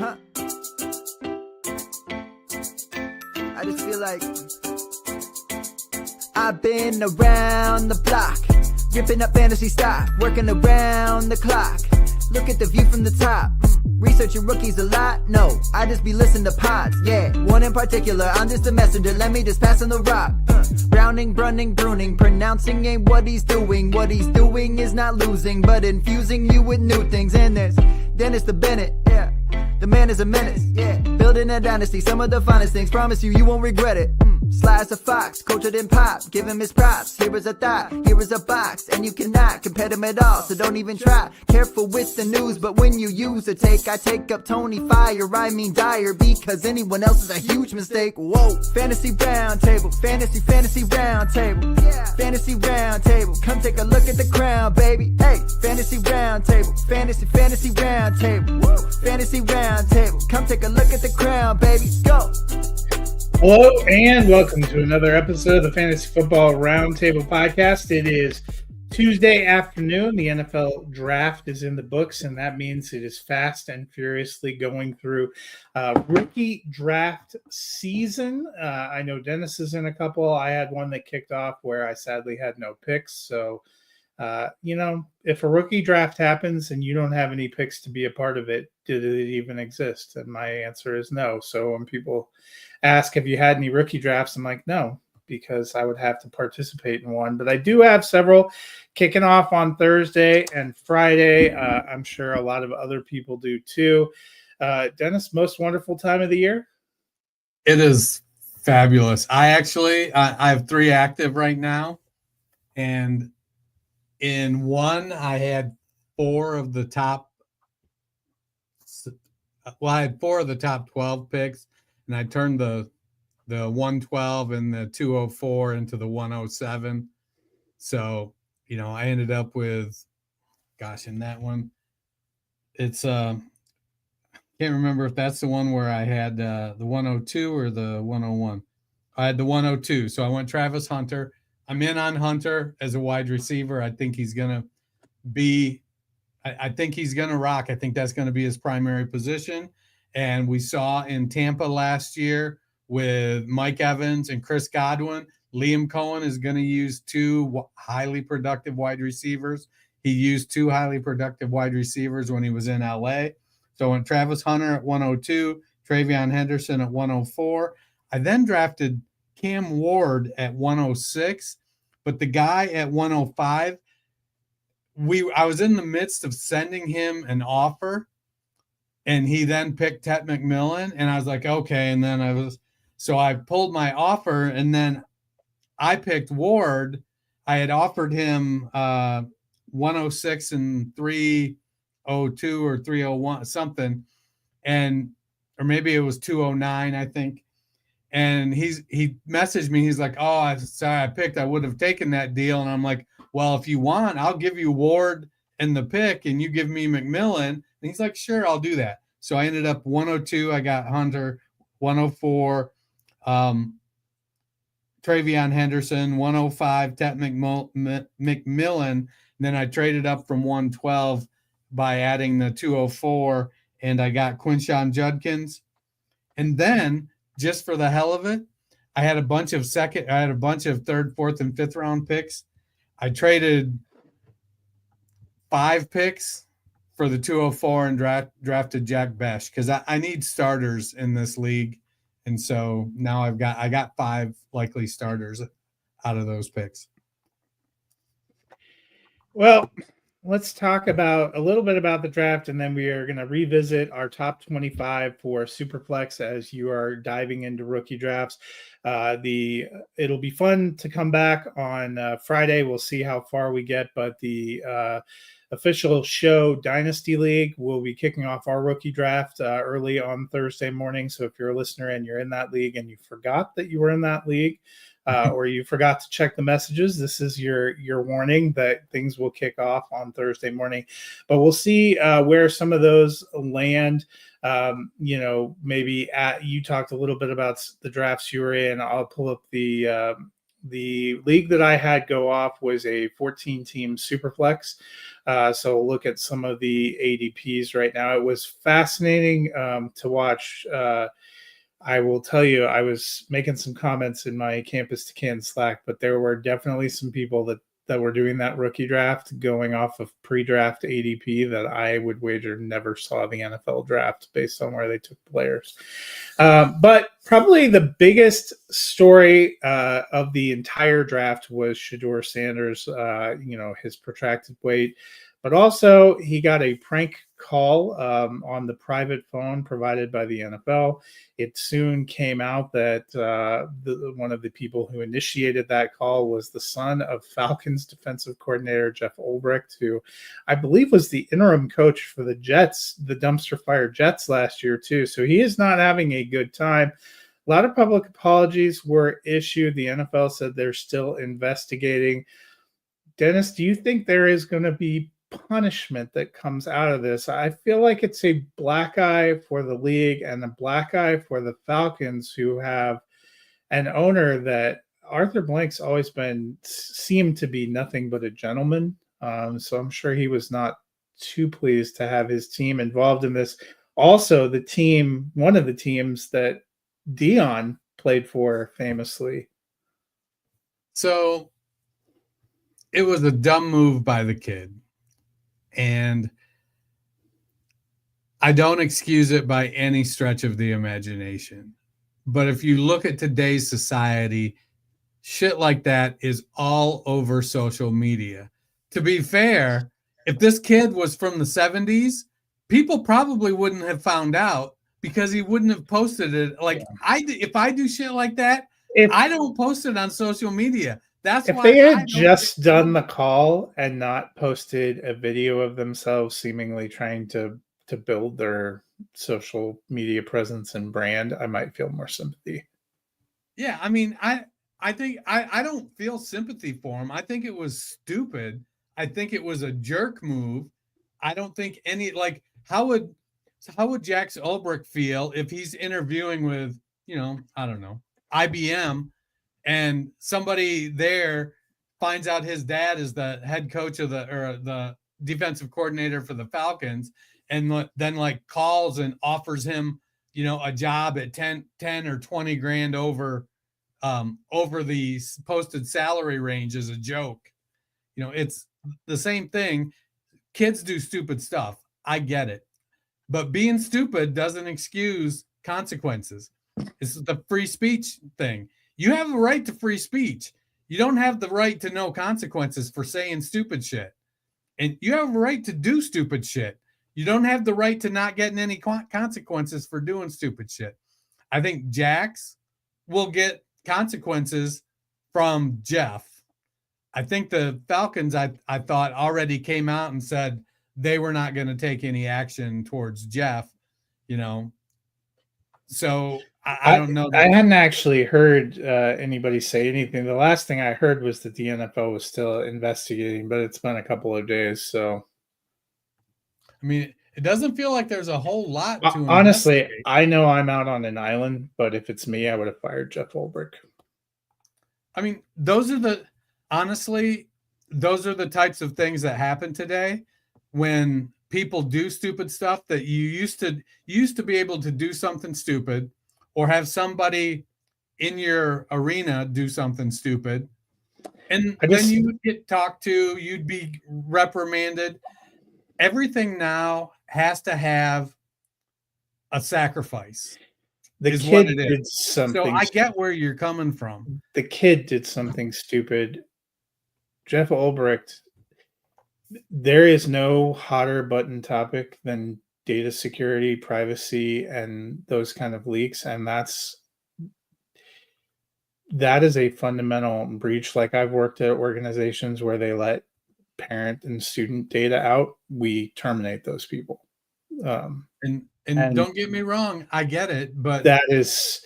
Huh. I just feel like I've been around the block, ripping up fantasy stock, working around the clock. Look at the view from the top. Researching rookies a lot? No, I just be listening to pods. Yeah, one in particular, I'm just a messenger. Let me just pass on the rock. Browning, brunning, pruning, pronouncing ain't what he's doing. What he's doing is not losing, but infusing you with new things. And there's Dennis the Bennett, yeah. The man is a menace, yeah. Building a dynasty, some of the finest things. Promise you, you won't regret it. Sly as a fox, cultured in pop. Give him his props. Here is a thought, here is a box, and you cannot compare them at all. So don't even try. Careful with the news, but when you use a take, I take up Tony Fire. I mean Dyer, because anyone else is a huge mistake. Whoa, fantasy round table, fantasy round table, yeah. Fantasy round table. Come take a look at the crown, baby. Hey, fantasy round table, fantasy round table, woo. Fantasy round table. Come take a look at the crown, baby. Go. Hello and welcome to another episode of the Fantasy Football Roundtable Podcast. It is Tuesday afternoon. The NFL draft is in the books, and that means it is fast and furiously going through rookie draft season. I know Dennis is in a couple. I had one that kicked off where I sadly had no picks. So, if a rookie draft happens and you don't have any picks to be a part of it, did it even exist? And my answer is no. So when people ask, have you had any rookie drafts? I'm like, no, because I would have to participate in one. But I do have several kicking off on Thursday and Friday. I'm sure a lot of other people do too. Dennis, most wonderful time of the year? It is fabulous. I have 3 active right now. And in one, I had 4 of the top 12 picks. And I turned the 112 and the 204 into the 107. So, I ended up with, in that one, it's, can't remember if that's the one where I had the 102 or the 101. I had the 102. So I went Travis Hunter. I'm in on Hunter as a wide receiver. I think he's going to be, I think he's going to rock. I think that's going to be his primary position. And we saw in Tampa last year with Mike Evans and Chris Godwin, Liam Cohen is going to use 2 highly productive wide receivers. He used 2 highly productive wide receivers when he was in LA. So I went Travis Hunter at 102, Travion Henderson at 104. I then drafted Cam Ward at 106, but the guy at 105, I was in the midst of sending him an offer. And he then picked Ted McMillan, and I was like, okay. And then I pulled my offer, and then I picked Ward. I had offered him 106 and 302 or 301 something, or maybe it was 209, I think. And he messaged me. He's like, oh, I'm sorry, I would have taken that deal. And I'm like, well, if you want, I'll give you Ward and the pick, and you give me McMillan. And he's like, sure, I'll do that. So I ended up 102. I got Hunter, 104, Travion Henderson, 105, Ted McMillan. And then I traded up from 112 by adding the 204, and I got Quinshon Judkins. And then, just for the hell of it, I had a bunch of third, fourth, and fifth round picks. I traded 5 picks for the 204 and drafted Jack Besh because I need starters in this league. And so now I got 5 likely starters out of those picks. Well, let's talk a little bit about the draft, and then we are going to revisit our top 25 for Superflex as you are diving into rookie drafts. It'll be fun to come back on Friday. We'll see how far we get, but the official show Dynasty League will be kicking off our rookie draft early on Thursday morning. So if you're a listener and you're in that league and you forgot that you were in that league, or you forgot to check the messages, this is your warning that things will kick off on Thursday morning. But we'll see where some of those land. Maybe you talked a little bit about the drafts you were in. I'll pull up the the league that I had go off was a 14-team Superflex. So look at some of the ADPs right now. It was fascinating to watch. I will tell you, I was making some comments in my Campus to Can Slack, but there were definitely some people that were doing that rookie draft going off of pre-draft ADP that I would wager never saw the NFL draft based on where they took players. But probably the biggest story of the entire draft was Shedeur Sanders, his protracted wait. But also, he got a prank call on the private phone provided by the NFL. It soon came out that one of the people who initiated that call was the son of Falcons defensive coordinator Jeff Ulbrich, who I believe was the interim coach for the Jets, the dumpster fire Jets last year too. So he is not having a good time. A lot of public apologies were issued. The NFL said they're still investigating. Dennis, do you think there is going to be punishment that comes out of this? I feel like it's a black eye for the league and a black eye for the Falcons, who have an owner that Arthur Blank's always seemed to be nothing but a gentleman. So I'm sure he was not too pleased to have his team involved in this. Also, one of the teams that Dion played for famously. So it was a dumb move by the kid. And I don't excuse it by any stretch of the imagination. But if you look at today's society, shit like that is all over social media. To be fair, if this kid was from the 70s, people probably wouldn't have found out because he wouldn't have posted it. Like if I do shit like that, I don't post it on social media. That's if why they had just done the call and not posted a video of themselves seemingly trying to build their social media presence and brand, I might feel more sympathy. Yeah, I mean, I think I don't feel sympathy for him. I think it was stupid. I think it was a jerk move. I don't think how would Jax Ulbrich feel if he's interviewing with, I don't know, IBM, and somebody there finds out his dad is the head coach of the defensive coordinator for the Falcons, and then calls and offers him, a job at 10 or 20 grand over the posted salary range as a joke. It's the same thing. Kids do stupid stuff. I get it. But being stupid doesn't excuse consequences. It's the free speech thing. You have a right to free speech. You don't have the right to no consequences for saying stupid shit. And you have a right to do stupid shit. You don't have the right to not getting any consequences for doing stupid shit. I think Jax will get consequences from Jeff. I think the Falcons, I thought, already came out and said they were not going to take any action towards Jeff, So I don't know. I hadn't actually heard anybody say anything. The last thing I heard was that the NFL was still investigating, but it's been a couple of days. So, I mean, it doesn't feel like there's a whole lot to honestly, I know I'm out on an island, but if it's me, I would have fired Jeff Ulbrich. I mean, those are the types of things that happen today when people do stupid stuff that you used to be able to do something stupid or have somebody in your arena do something stupid. And then you would get talked to, you'd be reprimanded. Everything now has to have a sacrifice. The kid did something. So I get where you're coming from. The kid did something stupid. Jeff Ulbrich, there is no hotter button topic than data security, privacy, and those kind of leaks. And that is a fundamental breach. Like, I've worked at organizations where they let parent and student data out. We terminate those people. And don't get me wrong, I get it, but that is,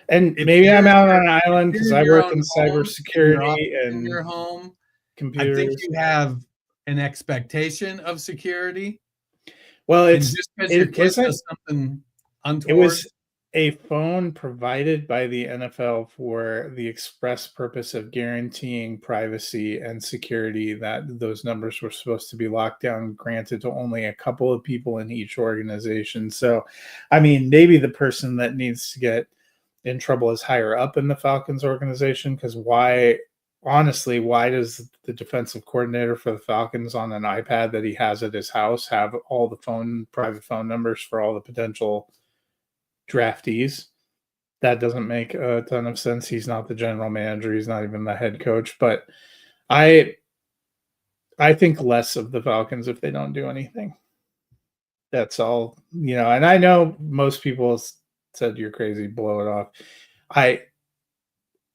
and maybe I'm out on an island because I work in cybersecurity and in your home computers. I think you have an expectation of security. Well, it's just because your kid does something untoward. a phone provided by the NFL for the express purpose of guaranteeing privacy and security, that those numbers were supposed to be locked down, granted to only a couple of people in each organization. So, I mean, maybe the person that needs to get in trouble is higher up in the Falcons organization, because honestly, why does the defensive coordinator for the Falcons on an iPad that he has at his house have all the private phone numbers for all the potential draftees? That doesn't make a ton of sense. He's not the general manager. He's not even the head coach. But I think less of the Falcons if they don't do anything. That's all, and I know most people said you're crazy, blow it off.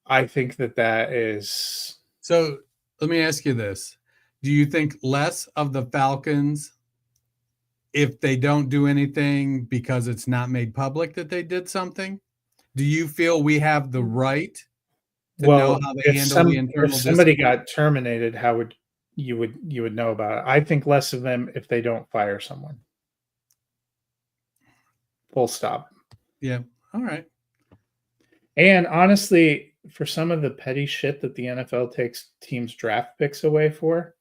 I think that is. So let me ask you this. Do you think less of the Falcons if they don't do anything because it's not made public that they did something? Do you feel we have the right to know how they handle the internal if somebody got terminated, how would you would know about it? I think less of them if they don't fire someone. Full stop. Yeah. All right. And honestly, for some of the petty shit that the NFL takes teams' draft picks away for,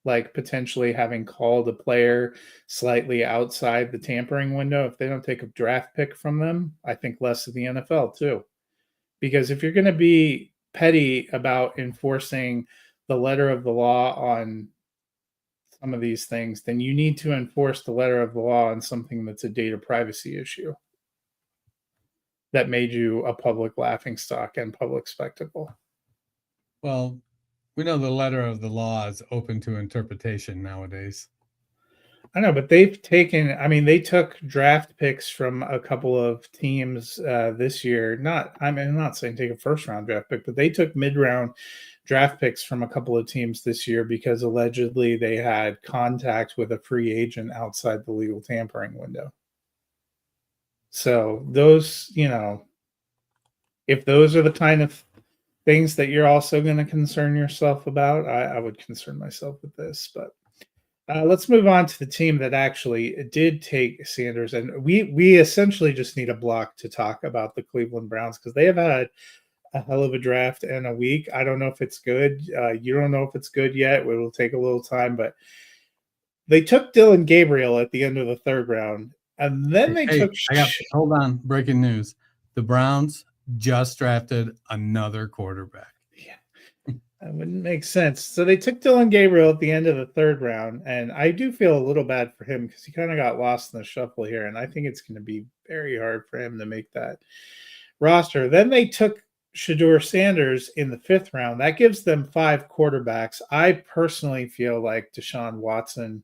like potentially having called a player slightly outside the tampering window, if they don't take a draft pick from them, I think less of the NFL too. Because if you're going to be petty about enforcing the letter of the law on some of these things, then you need to enforce the letter of the law on something that's a data privacy issue that made you a public laughingstock and public spectacle. Well, we know the letter of the law is open to interpretation nowadays. I know, but they took draft picks from a couple of teams this year. I'm not saying take a first round draft pick, but they took mid-round draft picks from a couple of teams this year because allegedly they had contact with a free agent outside the legal tampering window. So those, if those are the kind of things that you're also going to concern yourself about, I would concern myself with this. But let's move on to the team that actually did take Sanders. And we essentially just need a block to talk about the Cleveland Browns because they have had a hell of a draft and a week. I don't know if it's good. You don't know if it's good yet. It will take a little time. But they took Dylan Gabriel at the end of the third round. And then hold on. Breaking news. The Browns just drafted another quarterback. Yeah, that wouldn't make sense. So they took Dylan Gabriel at the end of the third round. And I do feel a little bad for him because he kind of got lost in the shuffle here. And I think it's going to be very hard for him to make that roster. Then they took Shedeur Sanders in the fifth round. That gives them 5 quarterbacks. I personally feel like Deshaun Watson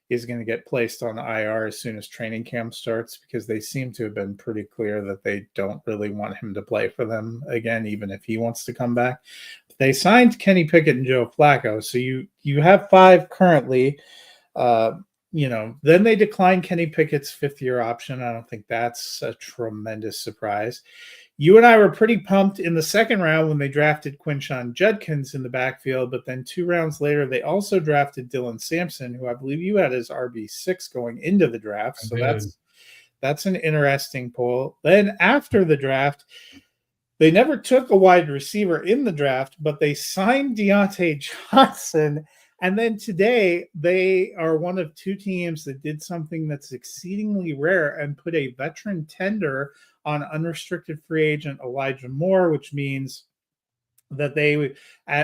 is going to get placed on IR as soon as training camp starts because they seem to have been pretty clear that they don't really want him to play for them again, even if he wants to come back. They signed Kenny Pickett and Joe Flacco. So you have 5 currently. Then they declined Kenny Pickett's 5th-year option. I don't think that's a tremendous surprise. You and I were pretty pumped in the second round when they drafted Quinshon Judkins in the backfield, but then 2 rounds later, they also drafted Dylan Sampson, who I believe you had as RB6 going into the draft. So that's an interesting pull. Then after the draft, they never took a wide receiver in the draft, but they signed Deontay Johnson. And then today, they are one of 2 teams that did something that's exceedingly rare and put a veteran tender on unrestricted free agent Elijah Moore, which means that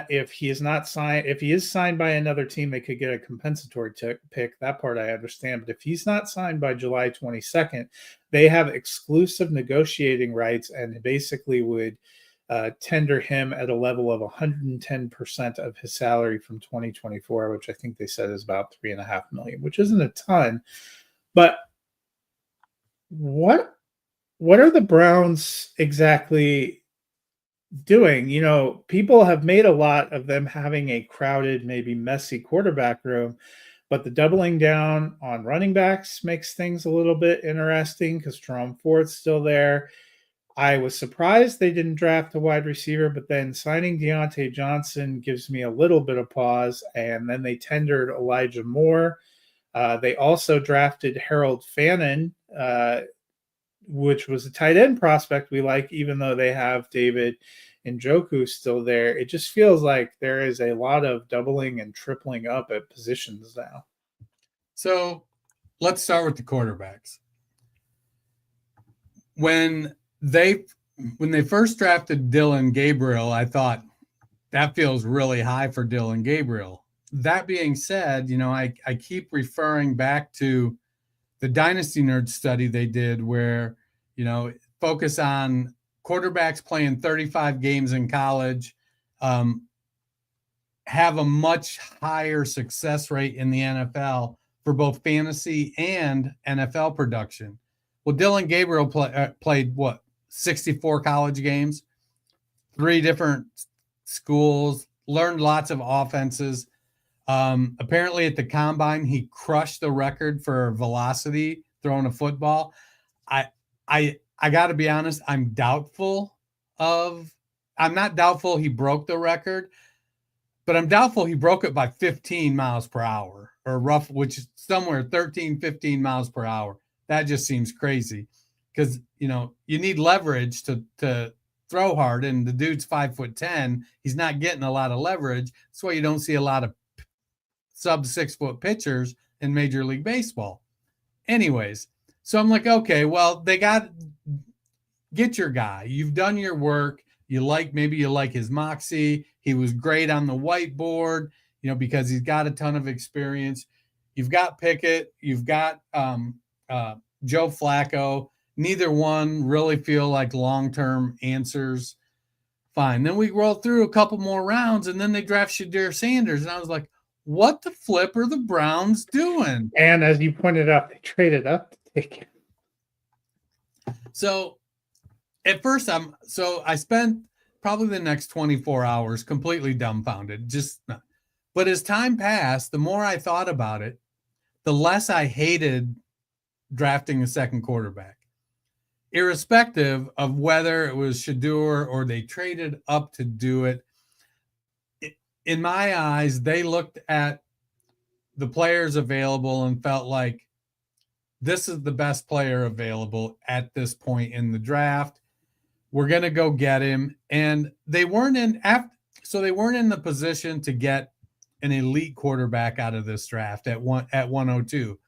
if he is signed by another team, they could get a compensatory pick. That part I understand. But if he's not signed by July 22nd, they have exclusive negotiating rights and basically would tender him at a level of 110% of his salary from 2024, which I think they said is about $3.5 million, which isn't a ton. But what are the Browns exactly doing? People have made a lot of them having a crowded, maybe messy quarterback room, but the doubling down on running backs makes things a little bit interesting because Jerome Ford's still there. I was surprised they didn't draft a wide receiver, but then signing Deontay Johnson gives me a little bit of pause. And then they tendered Elijah Moore. They also drafted Harold Fannin, which was a tight end prospect we like, even though they have David Njoku still there. It just feels like there is a lot of doubling and tripling up at positions now. So let's start with the quarterbacks. When they first drafted Dylan Gabriel, I thought that feels really high for Dylan Gabriel. That being said, I keep referring back to the Dynasty Nerd study they did where, focus on quarterbacks playing 35 games in college, have a much higher success rate in the NFL for both fantasy and NFL production. Well, Dylan Gabriel played 64 college games, 3 different schools, learned lots of offenses. Apparently at the combine, he crushed the record for velocity throwing a football. I got to be honest. I'm not doubtful he broke the record, but I'm doubtful he broke it by 15 miles per hour which is somewhere 13, 15 miles per hour. That just seems crazy because, you need leverage to throw hard, and the dude's 5'10". He's not getting a lot of leverage. That's why you don't see a lot of sub 6 foot pitchers in Major League Baseball. Anyways, so I'm like, okay, well, get your guy. You've done your work. Maybe you like his moxie. He was great on the whiteboard, because he's got a ton of experience. You've got Pickett. You've got Joe Flacco. Neither one really feel like long-term answers. Fine. Then we roll through a couple more rounds, and then they draft Shedeur Sanders. And I was like, what the flip are the Browns doing? And as you pointed out, they traded up to take him. So at first, I spent probably the next 24 hours completely dumbfounded. But as time passed, the more I thought about it, the less I hated drafting a second quarterback, irrespective of whether it was Shedeur or they traded up to do it. In my eyes, they looked at the players available and felt like this is the best player available at this point in the draft. We're going to go get him. And they weren't in the position to get an elite quarterback out of this draft at 102.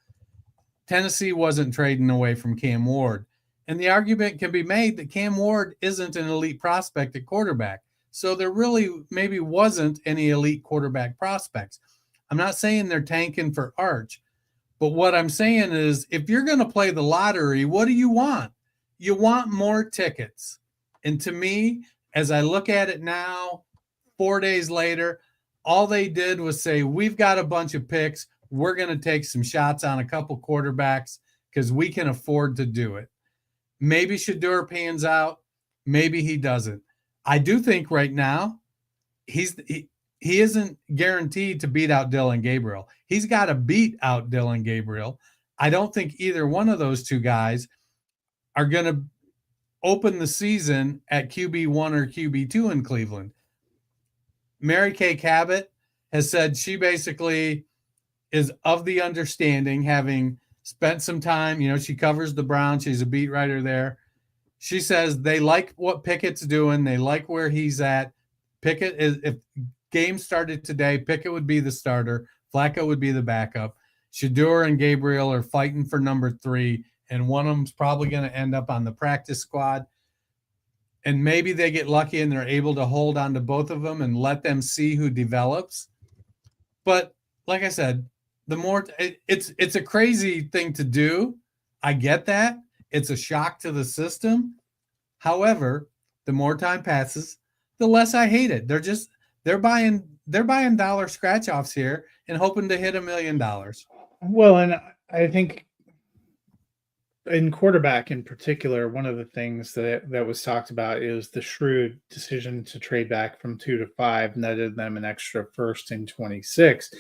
Tennessee wasn't trading away from Cam Ward. And the argument can be made that Cam Ward isn't an elite prospect at quarterback. So there really maybe wasn't any elite quarterback prospects. I'm not saying they're tanking for Arch, but what I'm saying is if you're going to play the lottery, what do you want? You want more tickets. And to me, as I look at it now, 4 days later, all they did was say, we've got a bunch of picks. We're going to take some shots on a couple quarterbacks because we can afford to do it. Maybe Shedeur pans out. Maybe he doesn't. I do think right now he isn't guaranteed to beat out Dylan Gabriel. He's got to beat out Dylan Gabriel. I don't think either one of those two guys are going to open the season at QB1 or QB2 in Cleveland. Mary Kay Cabot has said she basically is of the understanding, having spent some time, she covers the Browns. She's a beat writer there. She says they like what Pickett's doing. They like where he's at. Pickett is, if game started today, Pickett would be the starter. Flacco would be the backup. Shedeur and Gabriel are fighting for number 3, and one of them's probably going to end up on the practice squad. And maybe they get lucky and they're able to hold on to both of them and let them see who develops. But like I said, the more it's a crazy thing to do. I get that. It's a shock to the system. However, the more time passes, the less I hate it. They're buying dollar scratch offs here and hoping to hit $1 million. Well, and I think in quarterback in particular, one of the things that was talked about is the shrewd decision to trade back from 2 to 5 netted them an extra first in 26.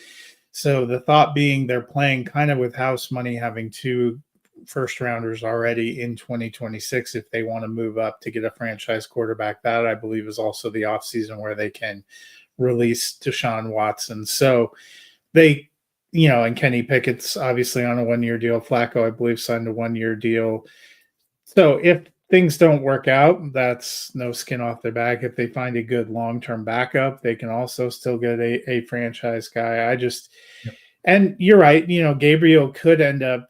So the thought being they're playing kind of with house money, having 2 first rounders already in 2026 if they want to move up to get a franchise quarterback. That I believe is also the offseason where they can release Deshaun Watson. So they, and Kenny Pickett's obviously on a 1-year deal. Flacco, I believe, signed a 1-year deal. So if things don't work out, that's no skin off their back. If they find a good long-term backup, they can also still get a franchise guy. Yep. And you're right, Gabriel could end up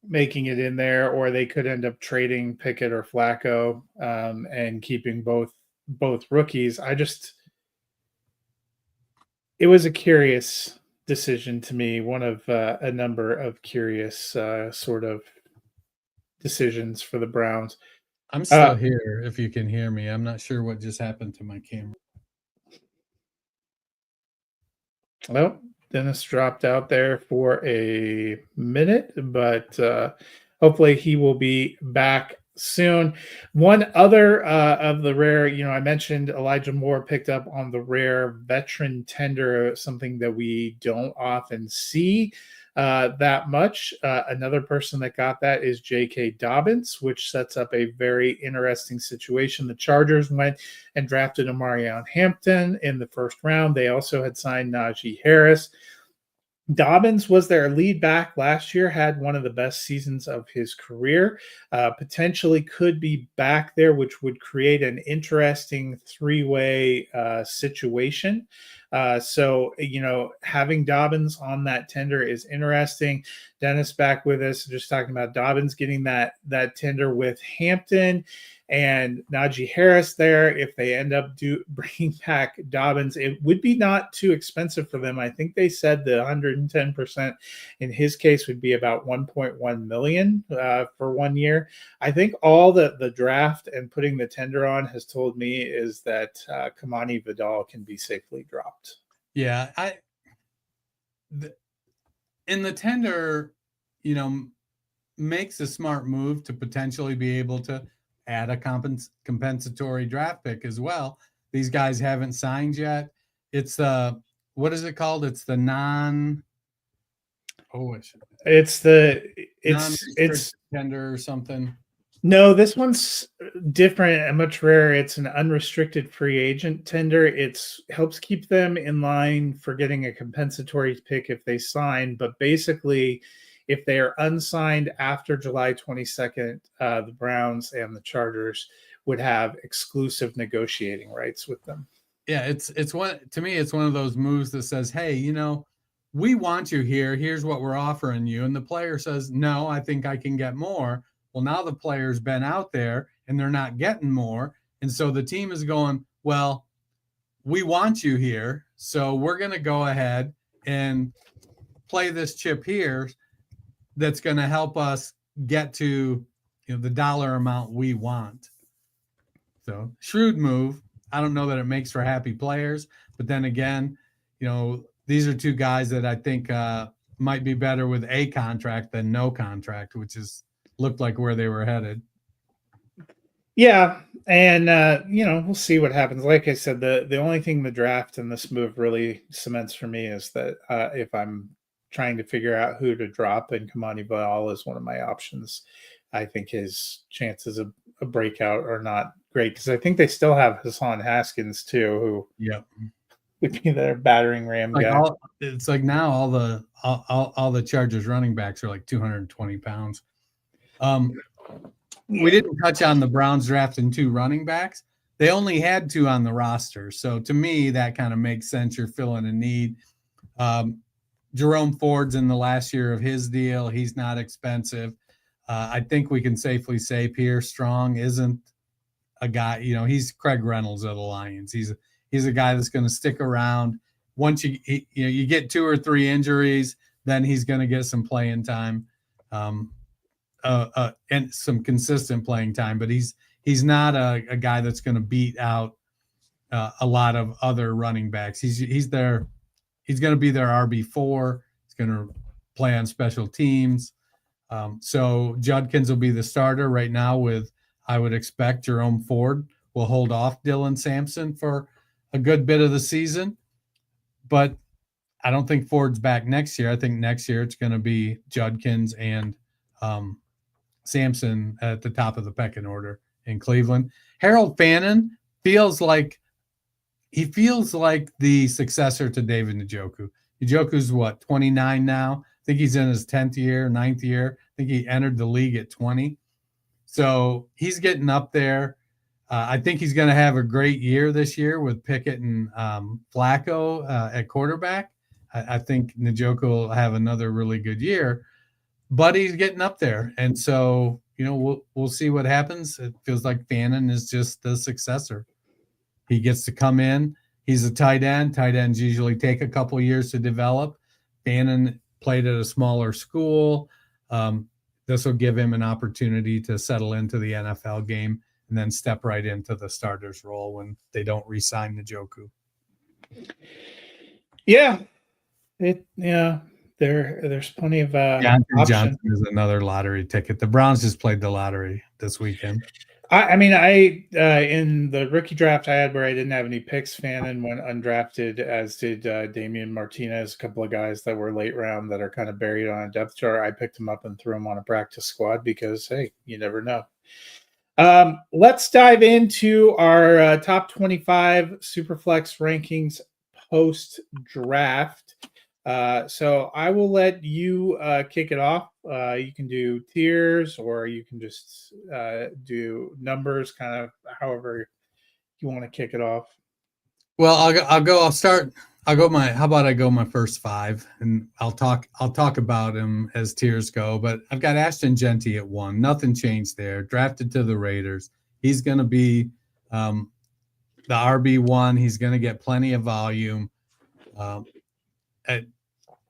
making it in there, or they could end up trading Pickett or Flacco, and keeping both rookies. It was a curious decision to me, one of a number of curious sort of decisions for the Browns. I'm still here if you can hear me. I'm not sure what just happened to my camera. Well, Dennis dropped out there for a minute, but hopefully he will be back soon. One other of the rare, I mentioned Elijah Moore picked up on the rare veteran tender, something that we don't often see that much. Another person that got that is J.K. Dobbins, which sets up a very interesting situation. The Chargers went and drafted Omarion Hampton in the first round. They also had signed Najee Harris. Dobbins was their lead back last year, had one of the best seasons of his career, potentially could be back there, which would create an interesting three-way situation. So, having Dobbins on that tender is interesting. Dennis back with us, just talking about Dobbins getting that tender with Hampton and Najee Harris there. If they end up bringing back Dobbins, it would be not too expensive for them. I think they said the 110% in his case would be about $1.1 million for 1 year. I think all the draft and putting the tender on has told me is that Kamani Vidal can be safely dropped. Yeah, in the tender, makes a smart move to potentially be able to add a compensatory draft pick as well. These guys haven't signed yet. It's what is it called? It's the it's tender or something. No, this one's different and much rarer. It's an unrestricted free agent tender. It helps keep them in line for getting a compensatory pick if they sign, but basically if they are unsigned after July 22nd, the Browns and the Chargers would have exclusive negotiating rights with them. Yeah, it's one of those moves that says, hey, we want you here. Here's what we're offering you. And the player says, no, I think I can get more. Well, now the player's been out there and they're not getting more. And so the team is going, well, we want you here. So we're going to go ahead and play this chip here that's going to help us get to the dollar amount we want. So shrewd move. I don't know that it makes for happy players, but then again, these are two guys that I think might be better with a contract than no contract, which looked like where they were headed. Yeah, and we'll see what happens. Like I said, the only thing the draft and this move really cements for me is that if I'm trying to figure out who to drop, and Kamani Vidal is one of my options. I think his chances of a breakout are not great because I think they still have Hassan Haskins too, who would be their battering ram guy. It's like now all the Chargers running backs are like 220 pounds. We didn't touch on the Browns drafting 2 running backs. They only had 2 on the roster, so to me that kind of makes sense. You're filling a need. Jerome Ford's in the last year of his deal. He's not expensive. I think we can safely say Pierre Strong isn't a guy, he's Craig Reynolds of the Lions. He's a guy that's going to stick around. Once you get 2 or 3 injuries, then he's going to get some playing time, and some consistent playing time. But he's not a guy that's going to beat out a lot of other running backs. He's there. He's going to be their RB4. He's going to play on special teams. So Judkins will be the starter right now with, I would expect, Jerome Ford will hold off Dylan Sampson for a good bit of the season. But I don't think Ford's back next year. I think next year it's going to be Judkins and Sampson at the top of the pecking order in Cleveland. Harold Fannin feels like the successor to David Njoku. Njoku's 29 now. I think he's in his 10th year, 9th year. I think he entered the league at 20. So he's getting up there. I think he's going to have a great year this year with Pickett and Flacco at quarterback. I think Njoku will have another really good year, but he's getting up there. And so, we'll see what happens. It feels like Fannin is just the successor. He gets to come in. He's a tight end. Tight ends usually take a couple years to develop. Fannin played at a smaller school. This will give him an opportunity to settle into the NFL game and then step right into the starter's role when they don't re-sign Njoku. Yeah. There's plenty of Johnson is another lottery ticket. The Browns just played the lottery this weekend. I in the rookie draft I had where I didn't have any picks, Fannin went undrafted, as did Damian Martinez, a couple of guys that were late round that are kind of buried on a depth chart. I picked them up and threw them on a practice squad because, hey, you never know. Let's dive into our top 25 Superflex rankings post-draft. So I will let you kick it off. You can do tiers, or you can just do numbers, kind of however you want to kick it off. Well, I'll start. How about I go my first five, and I'll talk about him as tiers go. But I've got Ashton Jeanty at 1. Nothing changed there. Drafted to the Raiders. He's going to be the RB1. He's going to get plenty of volume.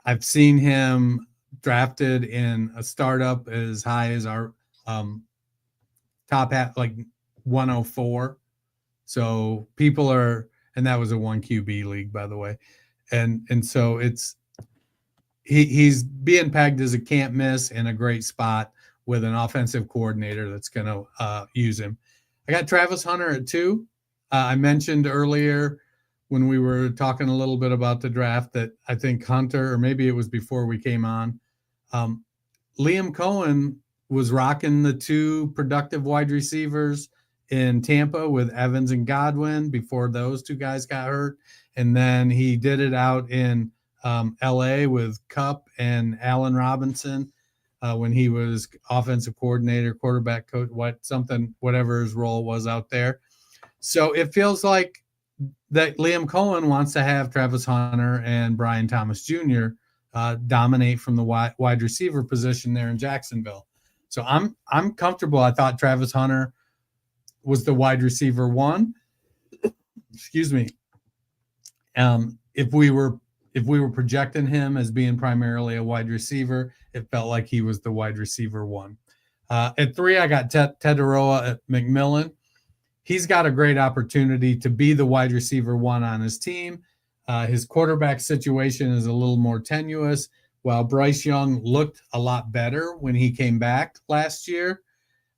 I've seen him drafted in a startup as high as our top hat, like 104. So people are, and that was a 1 QB league, by the way. And so he's being pegged as a can't miss in a great spot with an offensive coordinator that's going to use him. I got Travis Hunter at 2. I mentioned earlier when we were talking a little bit about the draft that I think Hunter, or maybe it was before we came on, Liam Cohen was rocking the 2 productive wide receivers in Tampa with Evans and Godwin before those 2 guys got hurt. And then he did it out in LA with Kupp and Allen Robinson when he was offensive coordinator, quarterback coach, whatever his role was out there. So it feels like that Liam Cohen wants to have Travis Hunter and Brian Thomas Jr. Dominate from the wide receiver position there in Jacksonville. So I'm comfortable. I thought Travis Hunter was the wide receiver 1. Excuse me. If we were projecting him as being primarily a wide receiver, it felt like he was the wide receiver 1. At 3, I got Teteroa at McMillan. He's got a great opportunity to be the wide receiver 1 on his team. His quarterback situation is a little more tenuous. While Bryce Young looked a lot better when he came back last year,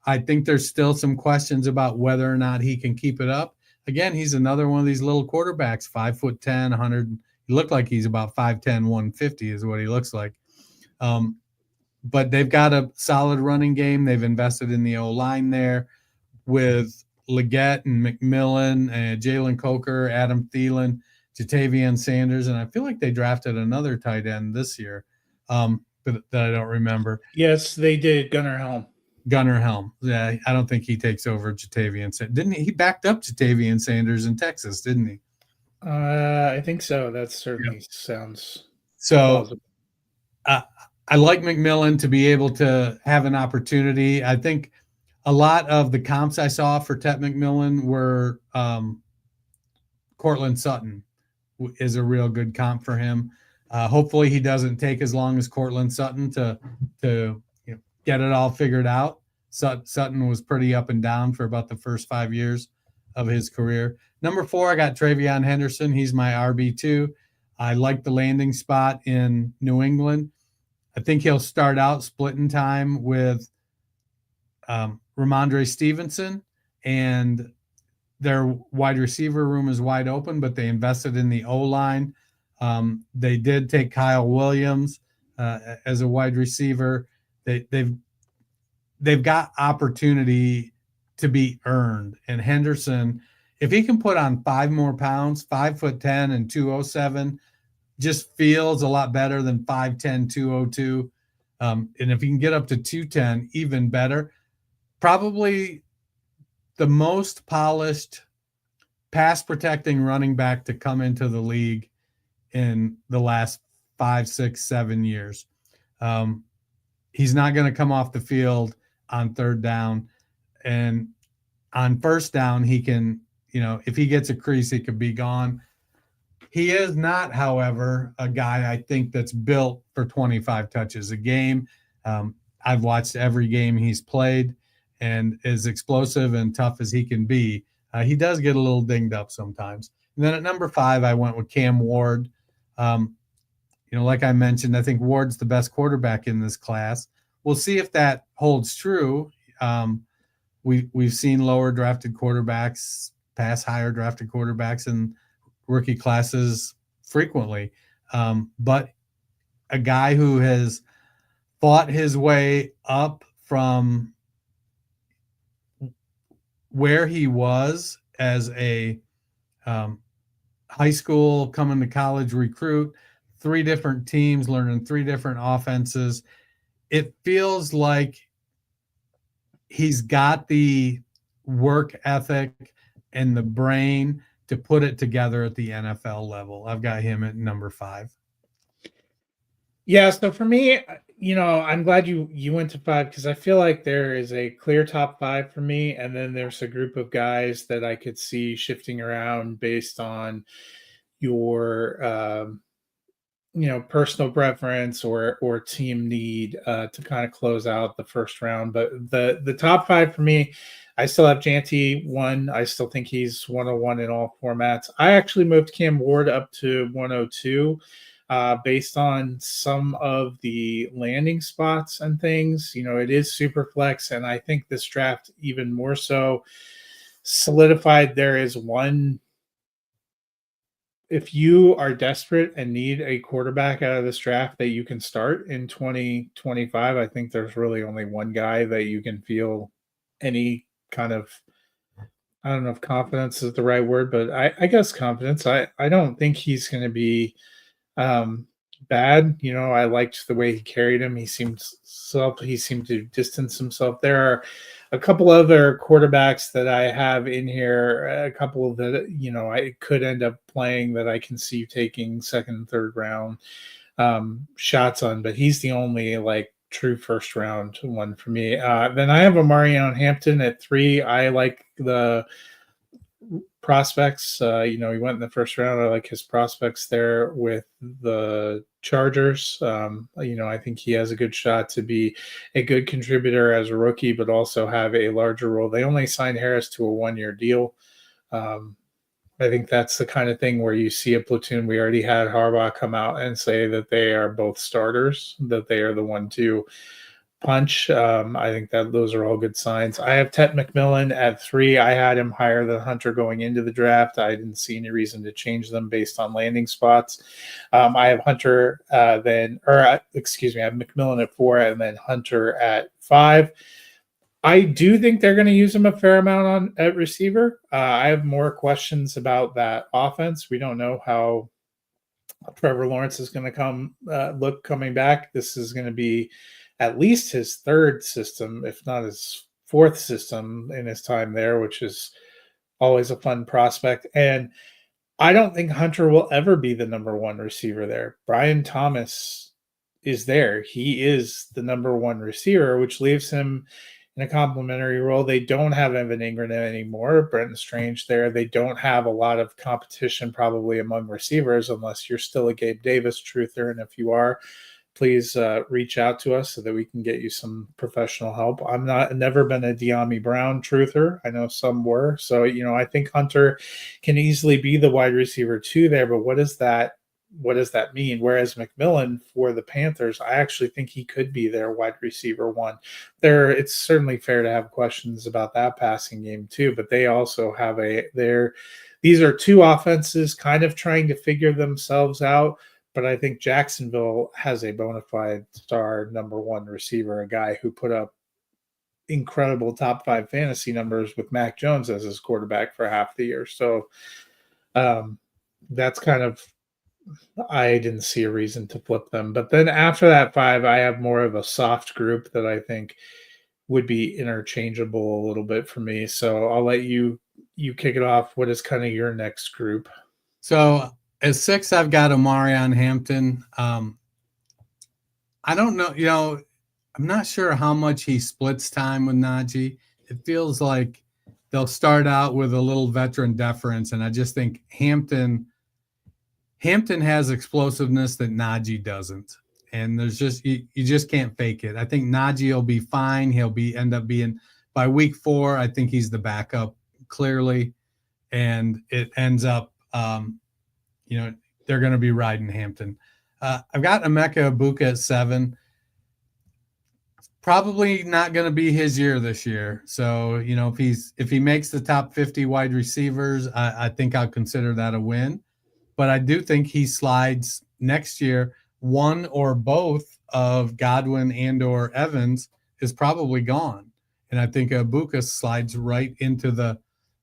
I think there's still some questions about whether or not he can keep it up. Again, he's another one of these little quarterbacks, 5'10", 100. He looked like he's about 5'10", 150 is what he looks like. But they've got a solid running game. They've invested in the O-line there with Leggett and McMillan and Jalen Coker, Adam Thielen, Jatavian Sanders, and I feel like they drafted another tight end this year that I don't remember. Yes, they did. Gunnar Helm. Yeah, I don't think he takes over Jatavian Sanders. Didn't he? He backed up Jatavian Sanders in Texas, didn't he? I think so. That certainly sounds so. I like McMillan to be able to have an opportunity. I think a lot of the comps I saw for Tet McMillan were Cortland Sutton is a real good comp for him. Hopefully he doesn't take as long as Cortland Sutton to get it all figured out. Sutton was pretty up and down for about the first 5 years of his career. Number 4, I got Travion Henderson. He's my RB2. I like the landing spot in New England. I think he'll start out splitting time with Ramondre Stevenson, and their wide receiver room is wide open, but they invested in the O-line. They did take Kyle Williams as a wide receiver. They've got opportunity to be earned. And Henderson, if he can put on 5 more pounds, 5'10" and 207, just feels a lot better than 5'10", 202. And if he can get up to 210, even better. probably the most polished pass protecting running back to come into the league in the last 5, 6, 7 years. He's not going to come off the field on third down, and on first down, he can, if he gets a crease, he could be gone. He is not, however, a guy I think that's built for 25 touches a game. I've watched every game he's played, and as explosive and tough as he can be, he does get a little dinged up sometimes. And then at number 5, I went with Cam Ward. Like I mentioned, I think Ward's the best quarterback in this class. We'll see if that holds true. We've seen lower drafted quarterbacks pass higher drafted quarterbacks in rookie classes frequently. But a guy who has fought his way up from where he was as a high school coming to college recruit, 3 different teams, learning 3 different offenses. It feels like he's got the work ethic and the brain to put it together at the NFL level. I've got him at number 5. Yeah, so for me, I'm glad you went to 5 because I feel like there is a clear top 5 for me, and then there's a group of guys that I could see shifting around based on your personal preference or team need to kind of close out the first round. But the top 5 for me, I still have Janty 1. I still think he's 101 in all formats. I actually moved Cam Ward up to 102 based on some of the landing spots and things. It is super flex, and I think this draft even more so solidified there is one. If you are desperate and need a quarterback out of this draft that you can start in 2025, I think there's really only one guy that you can feel any kind of, I don't know if confidence is the right word, but I guess confidence. I don't think he's going to be bad. I liked the way he carried him. He seemed to distance himself. There are a couple other quarterbacks that I have in here, a couple that I could end up playing that I can see taking second and third round shots on, but he's the only true first round one for me. Then I have Omarion Hampton at 3. I like the prospects. He went in the first round. I like his prospects there with the Chargers. I think he has a good shot to be a good contributor as a rookie, but also have a larger role. They only signed Harris to a 1-year deal. I think that's the kind of thing where you see a platoon. We already had Harbaugh come out and say that they are both starters, that they are the 1-2 punch. I think that those are all good signs. I have Tet McMillan at 3. I had him higher than Hunter going into the draft. I didn't see any reason to change them based on landing spots. I have Hunter I have McMillan at 4 and then Hunter at 5. I do think they're going to use him a fair amount at receiver. I have more questions about that offense. We don't know how Trevor Lawrence is going to look coming back. This is going to be at least his 3rd system, if not his 4th system in his time there, which is always a fun prospect. And I don't think Hunter will ever be the number 1 receiver there. Brian Thomas is there. He is the number 1 receiver, which leaves him in a complementary role. They don't have Evan Ingram anymore. Brenton Strange there. They don't have a lot of competition probably among receivers unless you're still a Gabe Davis truther. And if you are, please reach out to us so that we can get you some professional help. Never been a De'Ami Brown truther. I know some were. So, I think Hunter can easily be the wide receiver 2 there, but what does that mean? Whereas McMillan for the Panthers, I actually think he could be their wide receiver 1. It's certainly fair to have questions about that passing game too, but they also have these are 2 offenses kind of trying to figure themselves out. But I think Jacksonville has a bona fide star number 1 receiver, a guy who put up incredible top 5 fantasy numbers with Mac Jones as his quarterback for half the year. So that's kind of, I didn't see a reason to flip them. But then after that 5, I have more of a soft group that I think would be interchangeable a little bit for me. So I'll let you kick it off. What is kind of your next group? So at 6, I've got Omarion Hampton. I don't know, I'm not sure how much he splits time with Najee. It feels like they'll start out with a little veteran deference, and I just think Hampton has explosiveness that Najee doesn't. And there's just you just can't fake it. I think Najee will be fine. He'll end up being by week 4. I think he's the backup clearly, and it ends up, they're going to be riding Hampton. I've got Emeka Egbuka at 7. Probably not going to be his year this year. So if he makes the top 50 wide receivers, I think I'll consider that a win. But I do think he slides next year. One or both of Godwin and or Evans is probably gone. And I think Egbuka slides right into the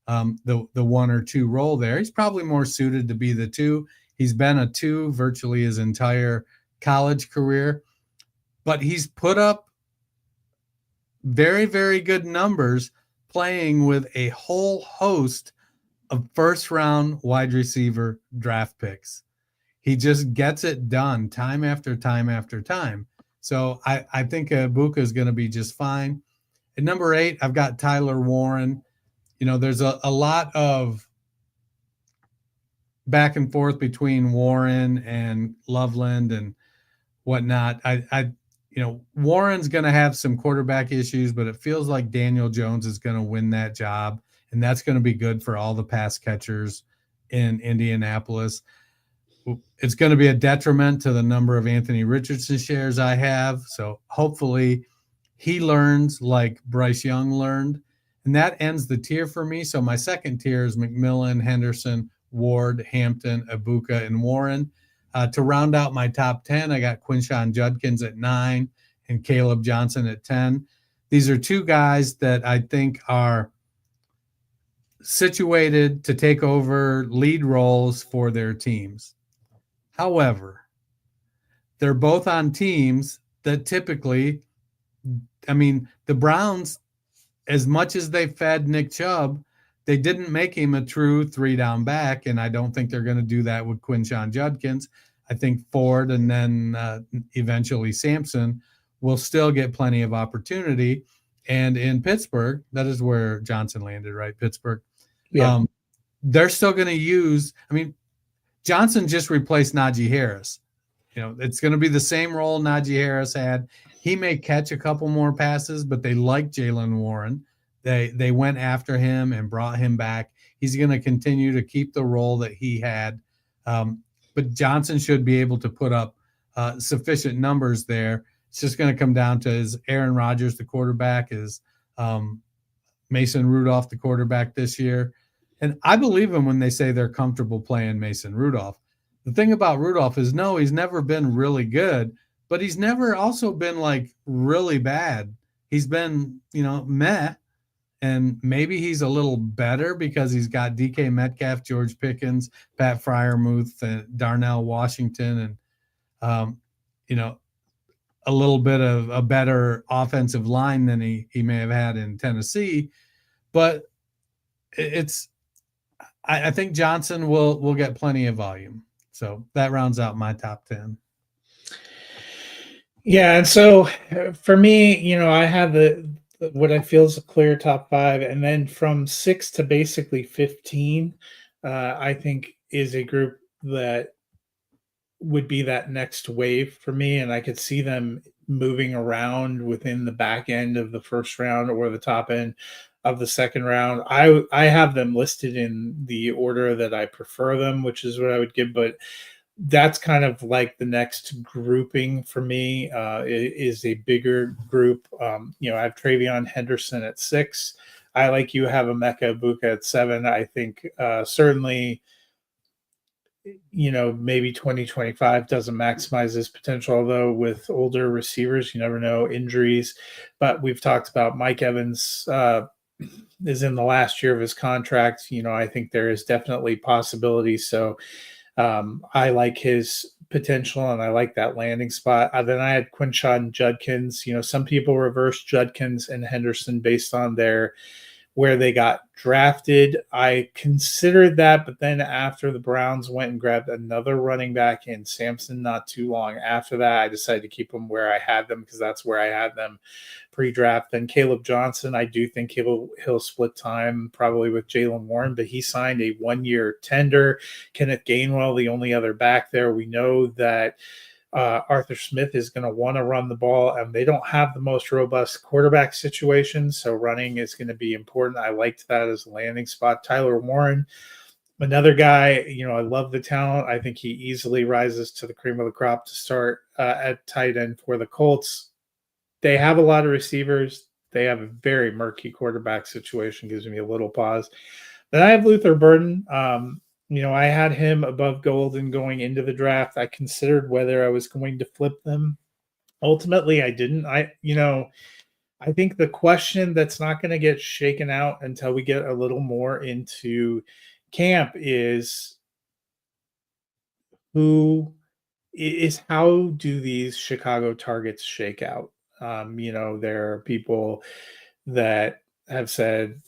1 or 2 role there. He's probably more suited to be the 2. He's been a 2 virtually his entire college career, but he's put up very, very good numbers playing with a whole host of first-round wide receiver draft picks. He just gets it done time after time after time. So I think Egbuka is going to be just fine. At number 8, I've got Tyler Warren. There's a lot of back and forth between Warren and Loveland and whatnot. Warren's going to have some quarterback issues, but it feels like Daniel Jones is going to win that job, and that's going to be good for all the pass catchers in Indianapolis. It's going to be a detriment to the number of Anthony Richardson shares I have. So hopefully he learns like Bryce Young learned, and that ends the tier for me. So my second tier is McMillan, Henderson, Ward, Hampton, Egbuka, and Warren. To round out my top 10, I got Quinshon Judkins at 9 and Caleb Johnson at 10. These are 2 guys that I think are situated to take over lead roles for their teams. However, they're both on teams that typically, the Browns, as much as they fed Nick Chubb, they didn't make him a true 3-down back, and I don't think they're going to do that with Quinshon Judkins. I think Ford and then eventually Sampson will still get plenty of opportunity. And in Pittsburgh, that is where Johnson landed, right? Pittsburgh. Yeah. They're still going to use – Johnson just replaced Najee Harris. It's going to be the same role Najee Harris had. He may catch a couple more passes, but they like Jaylen Warren. They went after him and brought him back. He's going to continue to keep the role that he had. But Johnson should be able to put up sufficient numbers there. It's just going to come down to, is Aaron Rodgers the quarterback? Is Mason Rudolph the quarterback this year? And I believe them when they say they're comfortable playing Mason Rudolph. The thing about Rudolph is, no, he's never been really good, but he's never also been like really bad. He's been, meh. And maybe he's a little better because he's got DK Metcalf, George Pickens, Pat Freiermuth, and Darnell Washington, and, a little bit of a better offensive line than he may have had in Tennessee. But I think Johnson will get plenty of volume. So that rounds out my top 10. Yeah, and so for me, I have what I feel is a clear top 5, and then from 6 to basically 15, I think is a group that would be that next wave for me, and I could see them moving around within the back end of the first round or the top end of the second round. I have them listed in the order that I prefer them, which is what I would give, but that's kind of like the next grouping for me, is a bigger group. I have TreVeyon Henderson at 6. I, like you, have Emeka Egbuka at 7. I think certainly, maybe 2025 doesn't maximize his potential, although with older receivers, you never know, injuries. But we've talked about Mike Evans is in the last year of his contract. I think there is definitely possibility. So I like his potential, and I like that landing spot. Then I had Quinshon Judkins. Some people reverse Judkins and Henderson based on where they got drafted. I considered that, but then after the Browns went and grabbed another running back in Sampson not too long after that, I decided to keep them where I had them because that's where I had them pre-draft. Then Caleb Johnson, I do think he'll split time probably with Jaylen Warren, but he signed a 1-year tender. Kenneth Gainwell, the only other back there. We know that Arthur Smith is going to want to run the ball, and they don't have the most robust quarterback situation, so running is going to be important. I liked that as a landing spot. Tyler Warren, another guy, I love the talent. I think he easily rises to the cream of the crop to start at tight end for the Colts. They have a lot of receivers. They have a very murky quarterback situation, gives me a little pause. Then I have Luther Burden. I had him above Golden going into the draft. I considered whether I was going to flip them. Ultimately, I didn't. I think the question that's not going to get shaken out until we get a little more into camp is how do these Chicago targets shake out? There are people that have said,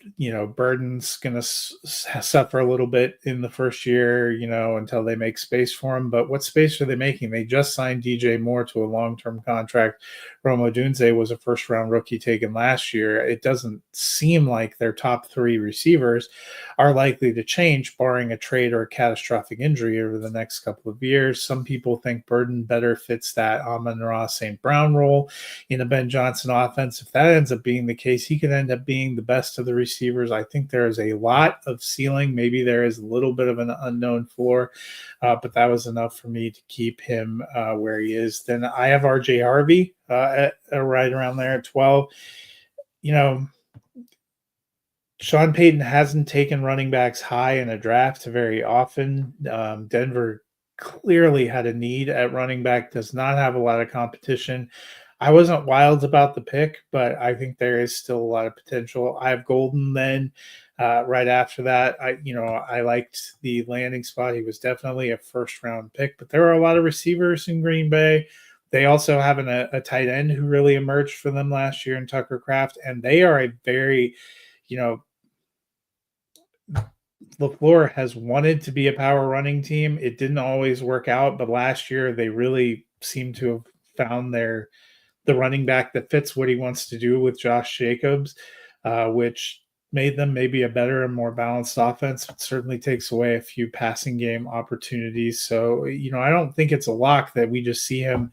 Burden's going to suffer a little bit in the first year, until they make space for him. But what space are they making? They just signed DJ Moore to a long-term contract. Rome Odunze was a first-round rookie taken last year. It doesn't seem like their top 3 receivers are likely to change, barring a trade or a catastrophic injury over the next couple of years. Some people think Burden better fits that Amon-Ra St. Brown role in a Ben Johnson offense. If that ends up being the case, he could end up being the best of the receivers. I think there is a lot of ceiling. Maybe there is a little bit of an unknown floor, but that was enough for me to keep him where he is. Then I have RJ Harvey at right around there at 12. Sean Payton hasn't taken running backs high in a draft very often. Denver clearly had a need at running back, does not have a lot of competition. I wasn't wild about the pick, but I think there is still a lot of potential. I have Golden then right after that. I liked the landing spot. He was definitely a first-round pick, but there are a lot of receivers in Green Bay. They also have a tight end who really emerged for them last year in Tucker Kraft, and they are a very, LaFleur has wanted to be a power running team. It didn't always work out, but last year they really seem to have found the running back that fits what he wants to do with Josh Jacobs, which made them maybe a better and more balanced offense. It certainly takes away a few passing game opportunities. So, I don't think it's a lock that we just see him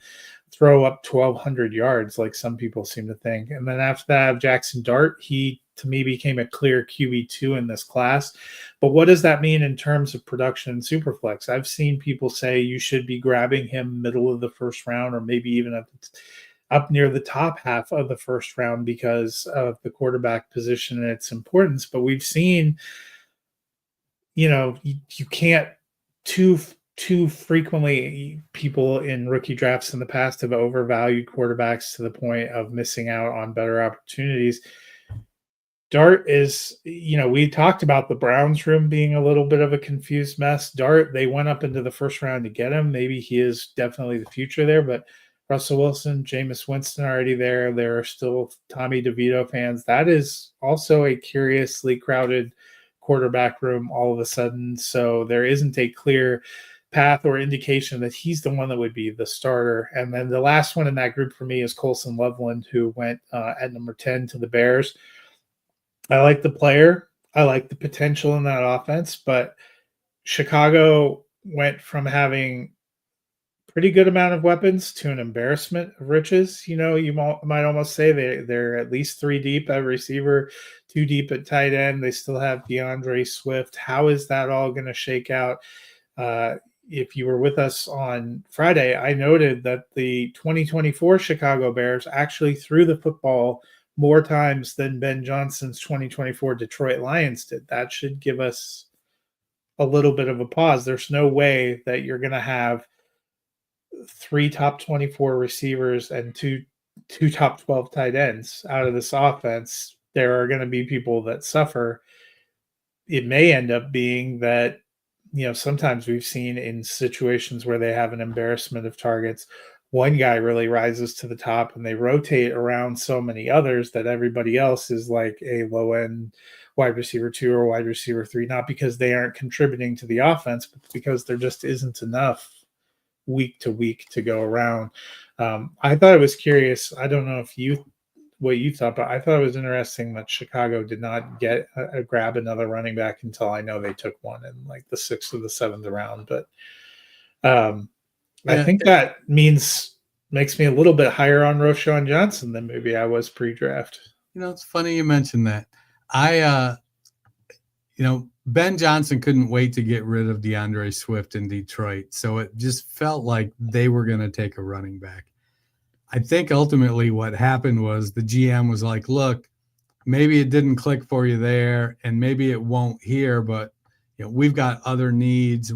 throw up 1,200 yards like some people seem to think. And then after that, Jackson Dart, he to me became a clear QB2 in this class. But what does that mean in terms of production and Superflex? I've seen people say you should be grabbing him middle of the first round or maybe even up near the top half of the first round because of the quarterback position and its importance. But we've seen, you can't too frequently people in rookie drafts in the past have overvalued quarterbacks to the point of missing out on better opportunities. Dart is, we talked about the Browns room being a little bit of a confused mess. Dart, they went up into the first round to get him. Maybe he is definitely the future there, but Russell Wilson, Jameis Winston already there. There are still Tommy DeVito fans. That is also a curiously crowded quarterback room all of a sudden. So there isn't a clear path or indication that he's the one that would be the starter. And then the last one in that group for me is Colson Loveland, who went at number 10 to the Bears. I like the player. I like the potential in that offense, but Chicago went from having pretty good amount of weapons to an embarrassment of riches. You might almost say they're at least 3 deep at receiver, 2 deep at tight end. They still have DeAndre Swift. How is that all going to shake out? If you were with us on Friday, I noted that the 2024 Chicago Bears actually threw the football more times than Ben Johnson's 2024 Detroit Lions did. That should give us a little bit of a pause. There's no way that you're going to have 3 top 24 receivers and two top 12 tight ends out of this offense. There are going to be people that suffer. It may end up being that sometimes we've seen in situations where they have an embarrassment of targets, one guy really rises to the top and they rotate around so many others that everybody else is like a low end wide receiver 2 or wide receiver 3, not because they aren't contributing to the offense, but because there just isn't enough week to week to go around. I thought it was curious. I don't know what you thought, but I thought it was interesting that Chicago did not get grab another running back until I know they took one in like the 6th or the 7th round. But I think that makes me a little bit higher on Roschon Johnson than maybe I was pre-draft. It's funny you mentioned that. Ben Johnson couldn't wait to get rid of DeAndre Swift in Detroit. So it just felt like they were going to take a running back. I think ultimately what happened was the GM was like, look, maybe it didn't click for you there and maybe it won't here, but we've got other needs.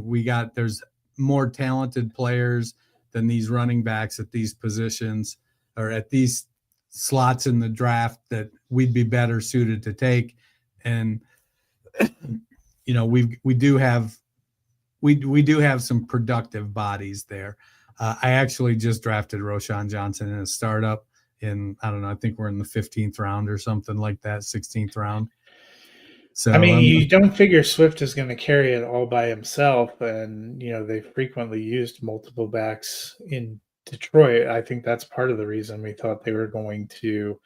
There's more talented players than these running backs at these positions or at these slots in the draft that we'd be better suited to take. And we do have some productive bodies there. I actually just drafted Roschon Johnson in a startup I think we're in the 15th round or something like that, 16th round. So you don't figure Swift is going to carry it all by himself, and they frequently used multiple backs in Detroit. I think that's part of the reason we thought they were going to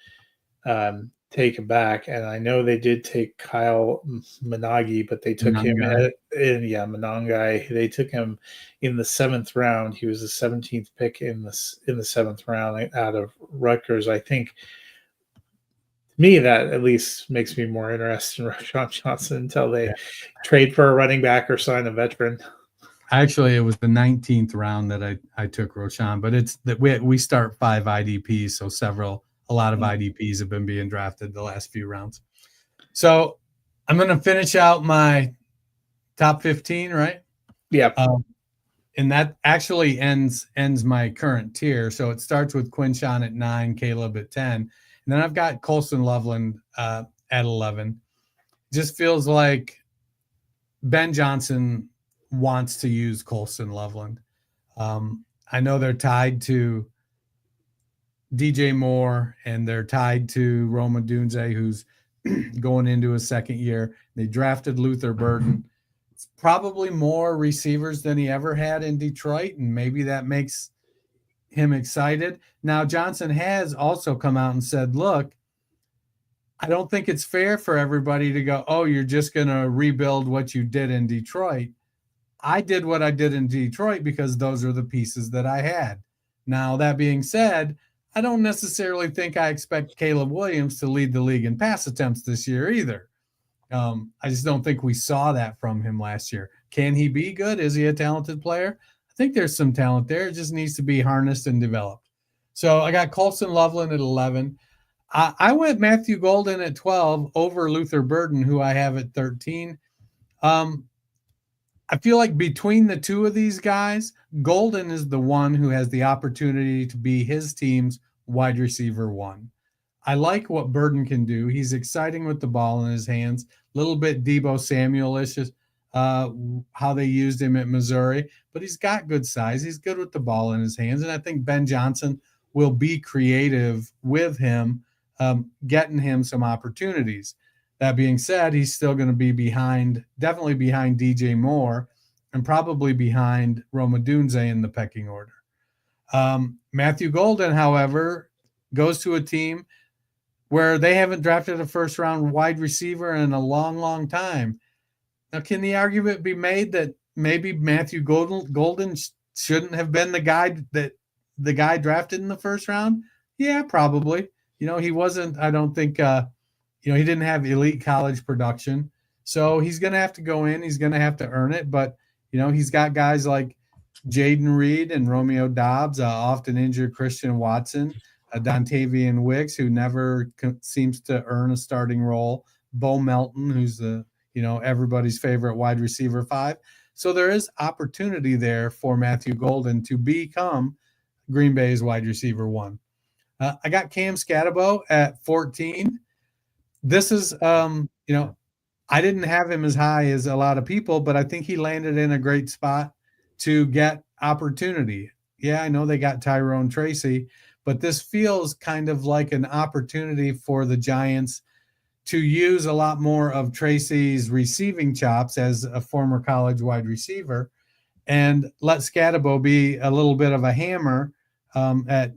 take him back. And I know they did take Kyle Monangai, but they took him Monangai. They took him in the 7th round. He was the 17th pick in the 7th round out of Rutgers. I think to me that at least makes me more interested in Roschon Johnson until they trade for a running back or sign a veteran. Actually, it was the 19th round that I took Roschon, but it's that we start 5 IDPs, so a lot of IDPs have been being drafted the last few rounds. So I'm going to finish out my top 15, right? Yeah. And that actually ends my current tier. So it starts with Quinshon at 9, Caleb at 10. And then I've got Colston Loveland at 11. Just feels like Ben Johnson wants to use Colston Loveland. I know they're tied to DJ Moore and they're tied to Rome Odunze, who's going into his second year. They drafted Luther Burden. It's probably more receivers than he ever had in Detroit, and maybe that makes him excited. Now, Johnson has also come out and said, look, I don't think it's fair for everybody to go, oh, you're just going to rebuild what you did in Detroit. I did what I did in Detroit because those are the pieces that I had. Now, that being said, I don't necessarily think I expect Caleb Williams to lead the league in pass attempts this year either. I just don't think we saw that from him last year. Can he be good? Is he a talented player? I think there's some talent there. It just needs to be harnessed and developed. So I got Colston Loveland at 11. I went Matthew Golden at 12 over Luther Burden, who I have at 13. I feel like between the two of these guys, Golden is the one who has the opportunity to be his team's wide receiver 1. I like what Burden can do. He's exciting with the ball in his hands. A little bit Deebo Samuel-ish, how they used him at Missouri. But he's got good size. He's good with the ball in his hands. And I think Ben Johnson will be creative with him, getting him some opportunities. That being said, he's still going to be definitely behind DJ Moore and probably behind Rome Odunze in the pecking order. Matthew Golden, however, goes to a team where they haven't drafted a first-round wide receiver in a long, long time. Now, can the argument be made that maybe Matthew Golden shouldn't have been the guy drafted in the first round? Yeah, probably. He wasn't, I don't think, he didn't have elite college production. So he's going to have to go in. He's going to have to earn it. But, he's got guys like Jaden Reed and Romeo Dobbs, often injured Christian Watson, Dontavian Wicks, who never seems to earn a starting role, Bo Melton, who's everybody's favorite wide receiver 5. So there is opportunity there for Matthew Golden to become Green Bay's wide receiver 1. I got Cam Scatterbo at 14. This is, I I didn't have him as high as a lot of people, but I think he landed in a great spot to get opportunity. Yeah, I know they got Tyrone Tracy, but this feels kind of like an opportunity for the Giants to use a lot more of Tracy's receiving chops as a former college wide receiver and let Scatabo be a little bit of a hammer at,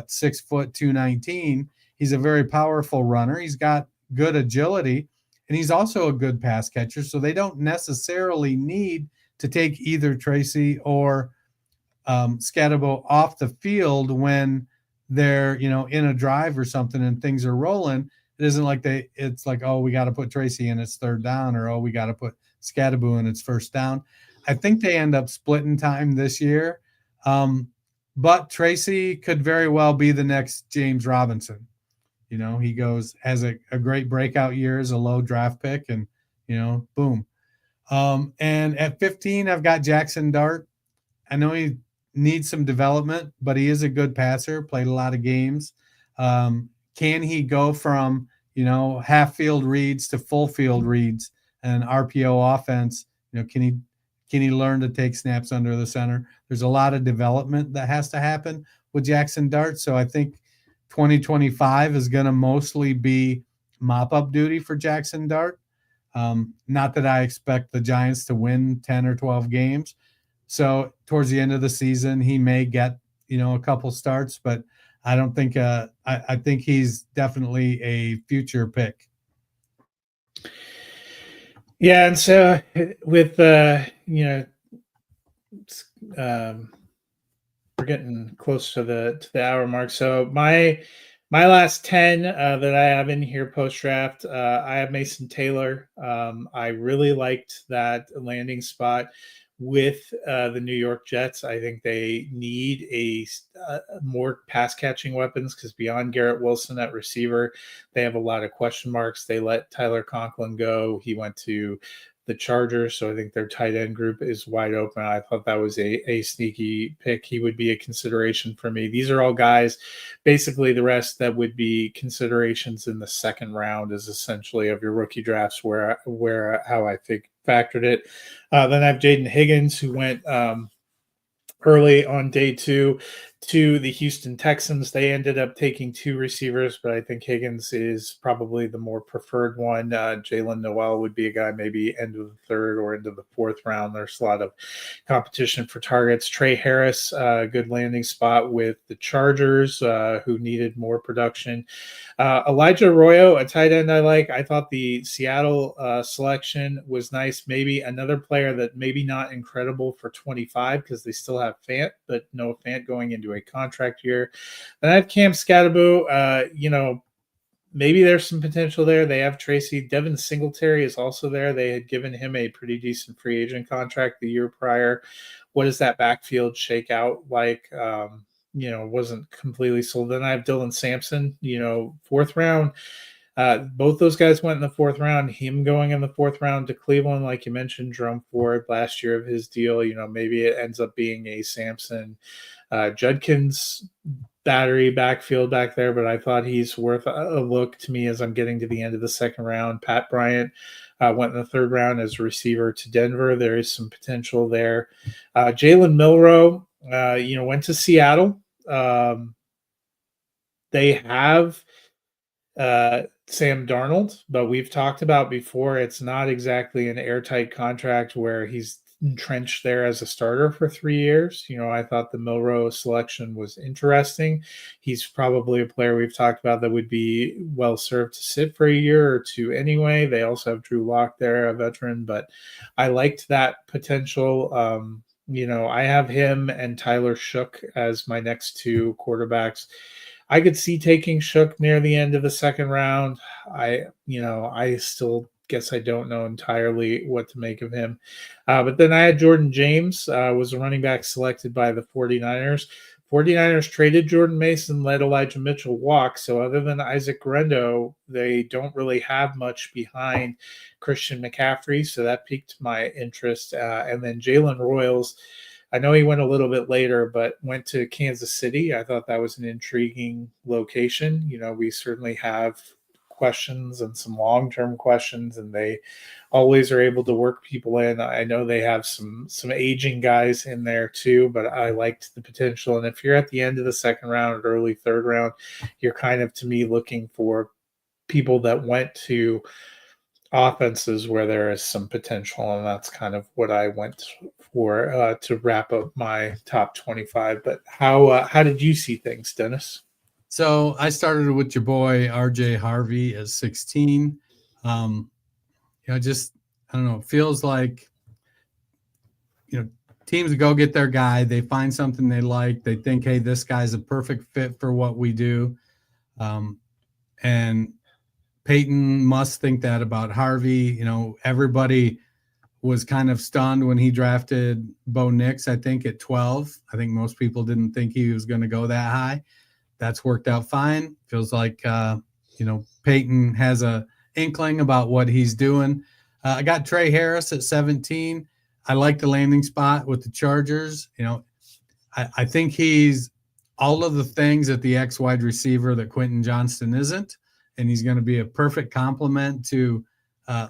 6 foot 219. He's a very powerful runner. He's got good agility, and he's also a good pass catcher. So they don't necessarily need to take either Tracy or Scatabo off the field when they're, in a drive or something and things are rolling. It isn't like it's like, oh, we got to put Tracy in, it's third down, or, oh, we got to put Scatabo in, it's first down. I think they end up splitting time this year. But Tracy could very well be the next James Robinson. He has a great breakout year as a low draft pick, and, boom. And at 15, I've got Jackson Dart. I know he needs some development, but he is a good passer, played a lot of games. Can he go from, half field reads to full field reads and RPO offense? Can he learn to take snaps under the center? There's a lot of development that has to happen with Jackson Dart. So I think 2025 is going to mostly be mop-up duty for Jackson Dart. Not that I expect the Giants to win 10 or 12 games. So towards the end of the season, he may get, a couple starts, but I don't think I think he's definitely a future pick. Yeah, and so with we're getting close to the hour mark. So my last 10 that I have in here post draft, I have Mason Taylor. I really liked that landing spot with the New York Jets. I think they need a more pass catching weapons, because beyond Garrett Wilson at receiver, they have a lot of question marks. They let Tyler Conklin go. He went to the Chargers, so I think their tight end group is wide open. I thought that was a sneaky pick. He would be a consideration for me. These are all guys, basically the rest that would be considerations in the second round is essentially of your rookie drafts where how I think factored it. Then I have Jaden Higgins, who went early on day 2 to the Houston Texans. They ended up taking 2 receivers, but I think Higgins is probably the more preferred one. Jalen Noel would be a guy maybe end of the 3rd or into the 4th round. There's a lot of competition for targets. Trey Harris, good landing spot with the Chargers, who needed more production. Elijah Arroyo, a tight end I like. I thought the Seattle selection was nice. Maybe another player that maybe not incredible for 25, because they still have Fant, but no Fant going into a contract year. Then I have Cam Scatabo. Maybe there's some potential there. They have Tracy. Devin Singletary is also there. They had given him a pretty decent free agent contract the year prior. What does that backfield shake out like? Wasn't completely sold. Then I have Dylan Sampson, 4th round. Both those guys went in the 4th round. Him going in the 4th round to Cleveland, like you mentioned, Jerome Ford last year of his deal. Maybe it ends up being a Sampson Judkins battery backfield back there, but I thought he's worth a look to me as I'm getting to the end of the 2nd round. Pat Bryant went in the 3rd round as a receiver to Denver. There is some potential there. Jalen Milroe, went to Seattle. They have Sam Darnold, but we've talked about before, it's not exactly an airtight contract where he's entrenched there as a starter for 3 years. I thought the Milroe selection was interesting. He's probably a player we've talked about that would be well served to sit for a year or 2 anyway. They also have Drew Lock there, a veteran, but I liked that potential. I have him and Tyler Shook as my next 2 quarterbacks. I could see taking Shook near the end of the 2nd round. I still guess I don't know entirely what to make of him. But then I had Jordan James, was a running back selected by the 49ers. 49ers traded Jordan Mason, let Elijah Mitchell walk. So other than Isaac Guerendo, they don't really have much behind Christian McCaffrey. So that piqued my interest. And then Jalen Royals, I know he went a little bit later, but went to Kansas City. I thought that was an intriguing location. We certainly have questions and some long-term questions, and they always are able to work people in. I know they have some aging guys in there too, but I liked the potential. And if you're at the end of the second round or early third round, you're kind of, to me, looking for people that went to offenses where there is some potential, and that's kind of what I went for to wrap up my top 25. But how did you see things, Dennis? So I started with your boy RJ Harvey at 16. Just, I don't know, it feels like, teams go get their guy, they find something they like, they think, hey, this guy's a perfect fit for what we do. And Peyton must think that about Harvey. Everybody was kind of stunned when he drafted Bo Nix, I think, at 12. I think most people didn't think he was going to go that high. That's worked out fine. Feels like, Peyton has a inkling about what he's doing. I got Trey Harris at 17. I like the landing spot with the Chargers. I think he's all of the things at the X wide receiver that Quentin Johnston isn't, and he's going to be a perfect complement to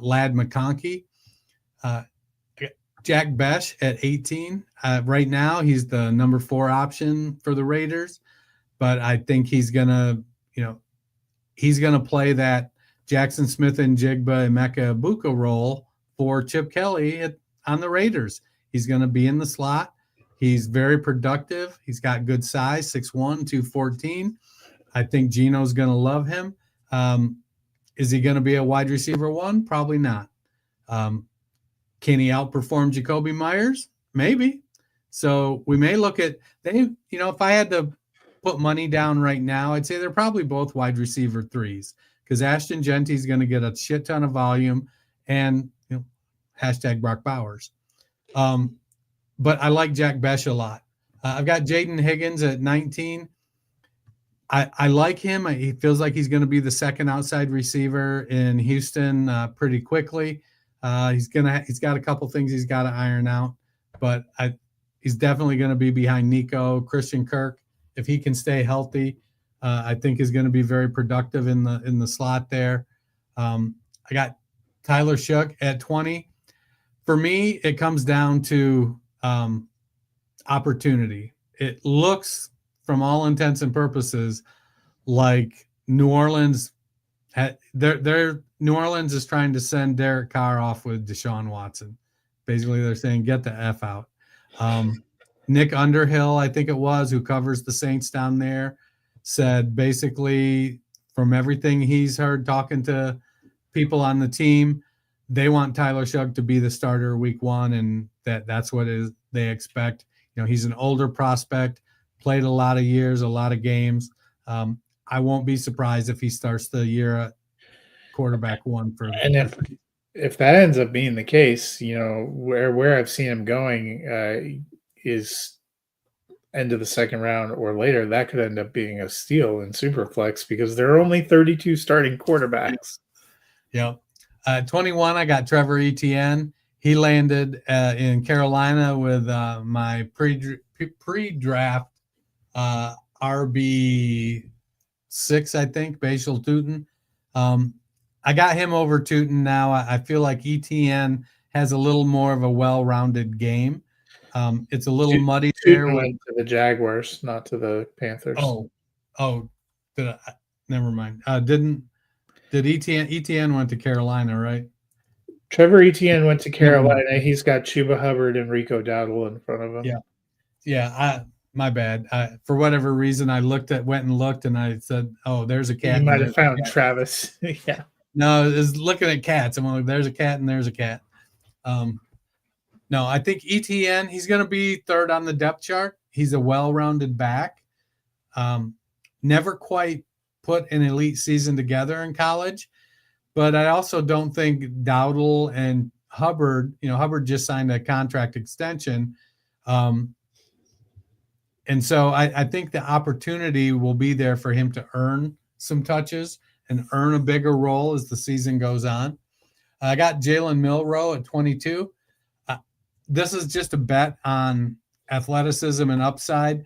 Ladd McConkey. Jack Bech at 18. Right now, he's the number 4 option for the Raiders, but I think he's going to play that Jackson Smith and Jigba and Emeka Egbuka role for Chip Kelly on the Raiders. He's going to be in the slot. He's very productive. He's got good size, 6'1", 214. I think Gino's going to love him. Is he going to be a wide receiver 1? Probably not. Can he outperform Jacoby Myers? Maybe. So we may look at if I had to put money down right now, I'd say they're probably both wide receiver 3s, because Ashton Genty is going to get a shit ton of volume, and hashtag Brock Bowers. But I like Jack Bech a lot. I've got Jaden Higgins at 19. I like him. He feels like he's going to be the second outside receiver in Houston pretty quickly. He's got a couple things he's got to iron out, but he's definitely going to be behind Nico. Christian Kirk, if he can stay healthy, I think is going to be very productive in the slot there. I got Tyler Shough at 20. For me, it comes down to opportunity. It looks, from all intents and purposes, like New Orleans New Orleans is trying to send Derek Carr off with Deshaun Watson. Basically, they're saying, get the F out. Nick Underhill, I think it was, who covers the Saints down there, said basically, from everything he's heard talking to people on the team, they want Tyler Shough to be the starter week 1, and that's what they expect. He's an older prospect, played a lot of years, a lot of games. I won't be surprised if he starts the year at quarterback 1 for. And if that ends up being the case, where I've seen him going is end of the second round or later. That could end up being a steal in Superflex, because there are only 32 starting quarterbacks. Yeah. 21, I got Trevor Etienne. He landed in Carolina with my pre-draft RB6, I think, Bashal Tutin. I got him over Tutin now. I feel like Etienne has a little more of a well-rounded game. It's a little muddy there. Went to the Jaguars, not to the Panthers. Never mind. Did Etienne went to Carolina, right? Trevor Etienne went to Carolina. He's got Chuba Hubbard and Rico Dowdle in front of him. Yeah. My bad. For whatever reason, I went and looked, and I said, "Oh, there's a cat." You might have found Travis. Yeah. No, I was looking at cats. I'm like, "There's a cat and there's a cat." No, I think Etienne, he's going to be third on the depth chart. He's a well-rounded back. Never quite put an elite season together in college, but I also don't think Dowdle and Hubbard, Hubbard just signed a contract extension. And so I think the opportunity will be there for him to earn some touches and earn a bigger role as the season goes on. I got Jalen Milroe at 22. This is just a bet on athleticism and upside.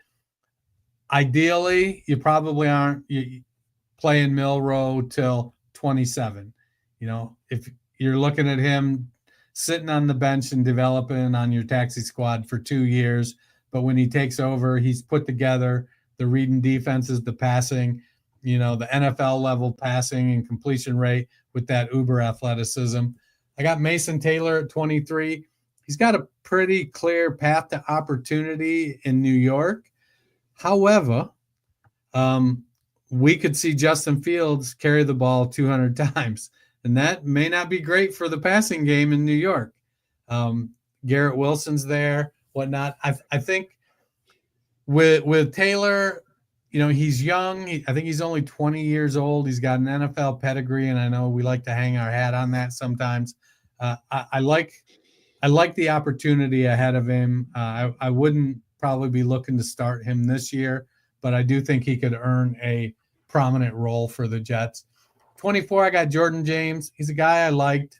Ideally, you probably aren't playing Milroe till 27. If you're looking at him sitting on the bench and developing on your taxi squad for 2 years, but when he takes over, he's put together the reading defenses, the passing, the NFL level passing and completion rate with that uber athleticism. I got Mason Taylor at 23. He's got a pretty clear path to opportunity in New York. However, we could see Justin Fields carry the ball 200 times, and that may not be great for the passing game in New York. Garrett Wilson's there, whatnot. I think with Taylor, he's young. I think he's only 20 years old. He's got an NFL pedigree, and I know we like to hang our hat on that sometimes. I like the opportunity ahead of him. I wouldn't probably be looking to start him this year, but I do think he could earn a prominent role for the Jets. 24, I got Jordan James. He's a guy I liked.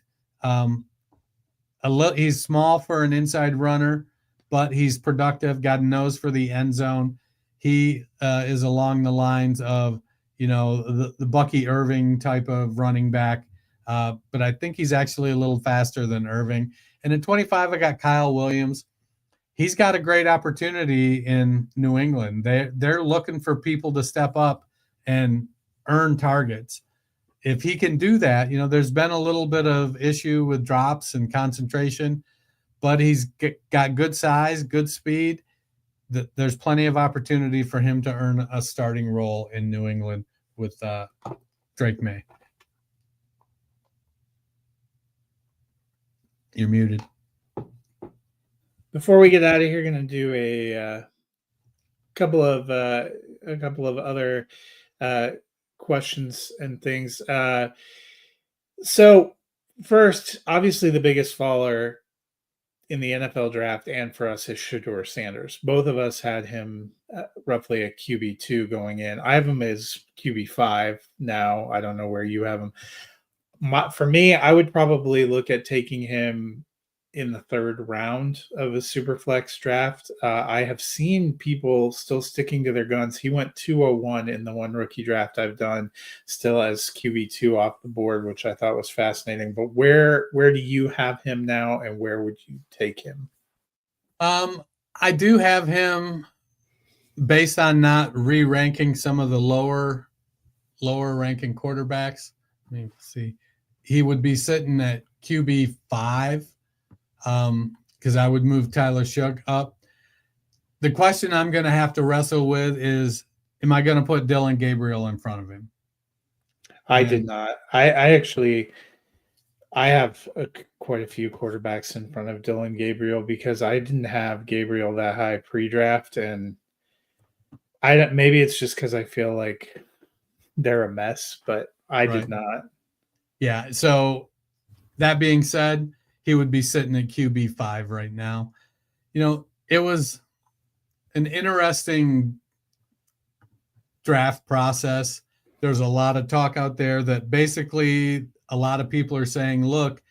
He's small for an inside runner, but he's productive, got a nose for the end zone. He is along the lines of, the Bucky Irving type of running back, but I think he's actually a little faster than Irving. And at 25, I got Kyle Williams. He's got a great opportunity in New England. They're looking for people to step up and earn targets. If he can do that, there's been a little bit of issue with drops and concentration, but he's got good size, good speed. There's plenty of opportunity for him to earn a starting role in New England with Drake May. You're muted. Before we get out of here, going to do a couple of other questions and things. So first, obviously the biggest faller in the NFL draft and for us is Shedeur Sanders. Both of us had him roughly a QB2 going in. I have him as QB5 now. I don't know where you have him. For me, I would probably look at taking him in the third round of a Superflex draft. I have seen people still sticking to their guns. He went 201 in the one rookie draft I've done, still as QB2 off the board, which I thought was fascinating. But where do you have him now, and where would you take him? I do have him based on not re-ranking some of the lower ranking quarterbacks. Let me see. He would be sitting at QB5. Because I would move Tyler Shough up. The question I'm going to have to wrestle with is, am I going to put Dylan Gabriel in front of him? I did not. I have quite a few quarterbacks in front of Dylan Gabriel because I didn't have Gabriel that high pre-draft, and maybe it's just because I feel like they're a mess, but I did not. Yeah. So that being said, he would be sitting at QB5 right now. It was an interesting draft process. There's a lot of talk out there that basically a lot of people are saying, look,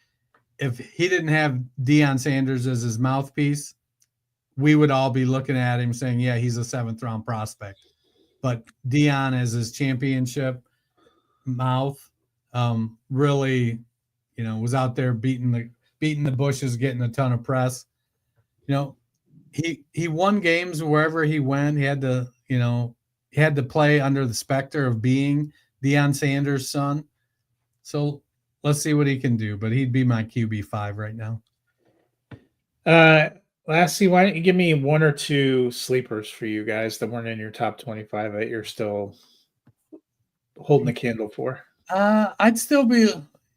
if he didn't have Deion Sanders as his mouthpiece, we would all be looking at him saying, yeah, he's a 7th round prospect. But Deion as his championship mouth really, was out there beating the bushes, getting a ton of press. He won games wherever he went. He had to play under the specter of being Deion Sanders' son. So let's see what he can do. But he'd be my QB5 right now. Lastly, why don't you give me one or two sleepers for you guys that weren't in your top 25 that you're still holding the candle for? I'd still be.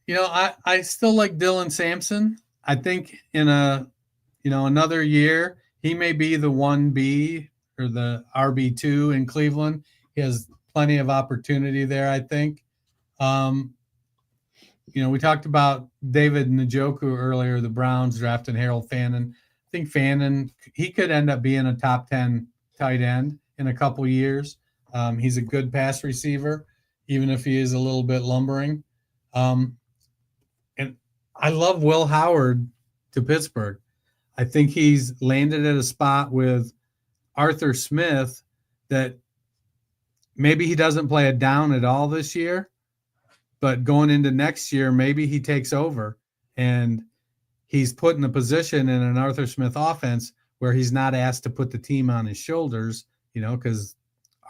I still like Dylan Sampson. I think in another year, he may be the 1B or the RB2 in Cleveland. He has plenty of opportunity there, I think. We talked about David Njoku earlier, the Browns drafting Harold Fannin. I think Fannin, he could end up being a top 10 tight end in a couple years. He's a good pass receiver, even if he is a little bit lumbering. And I love Will Howard to Pittsburgh. I think he's landed at a spot with Arthur Smith that maybe he doesn't play it down at all this year, but going into next year, maybe he takes over and he's put in a position in an Arthur Smith offense where he's not asked to put the team on his shoulders, because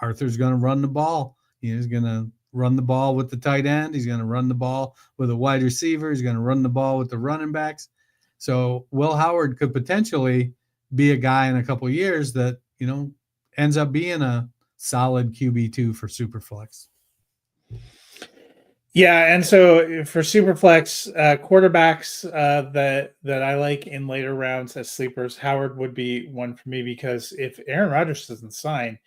Arthur's going to run the ball. He's going to run the ball with the tight end. He's going to run the ball with a wide receiver. He's going to run the ball with the running backs. So Will Howard could potentially be a guy in a couple of years that, ends up being a solid QB2 for Superflex. Yeah, and so for Superflex quarterbacks that I like in later rounds as sleepers, Howard would be one for me, because if Aaron Rodgers doesn't sign,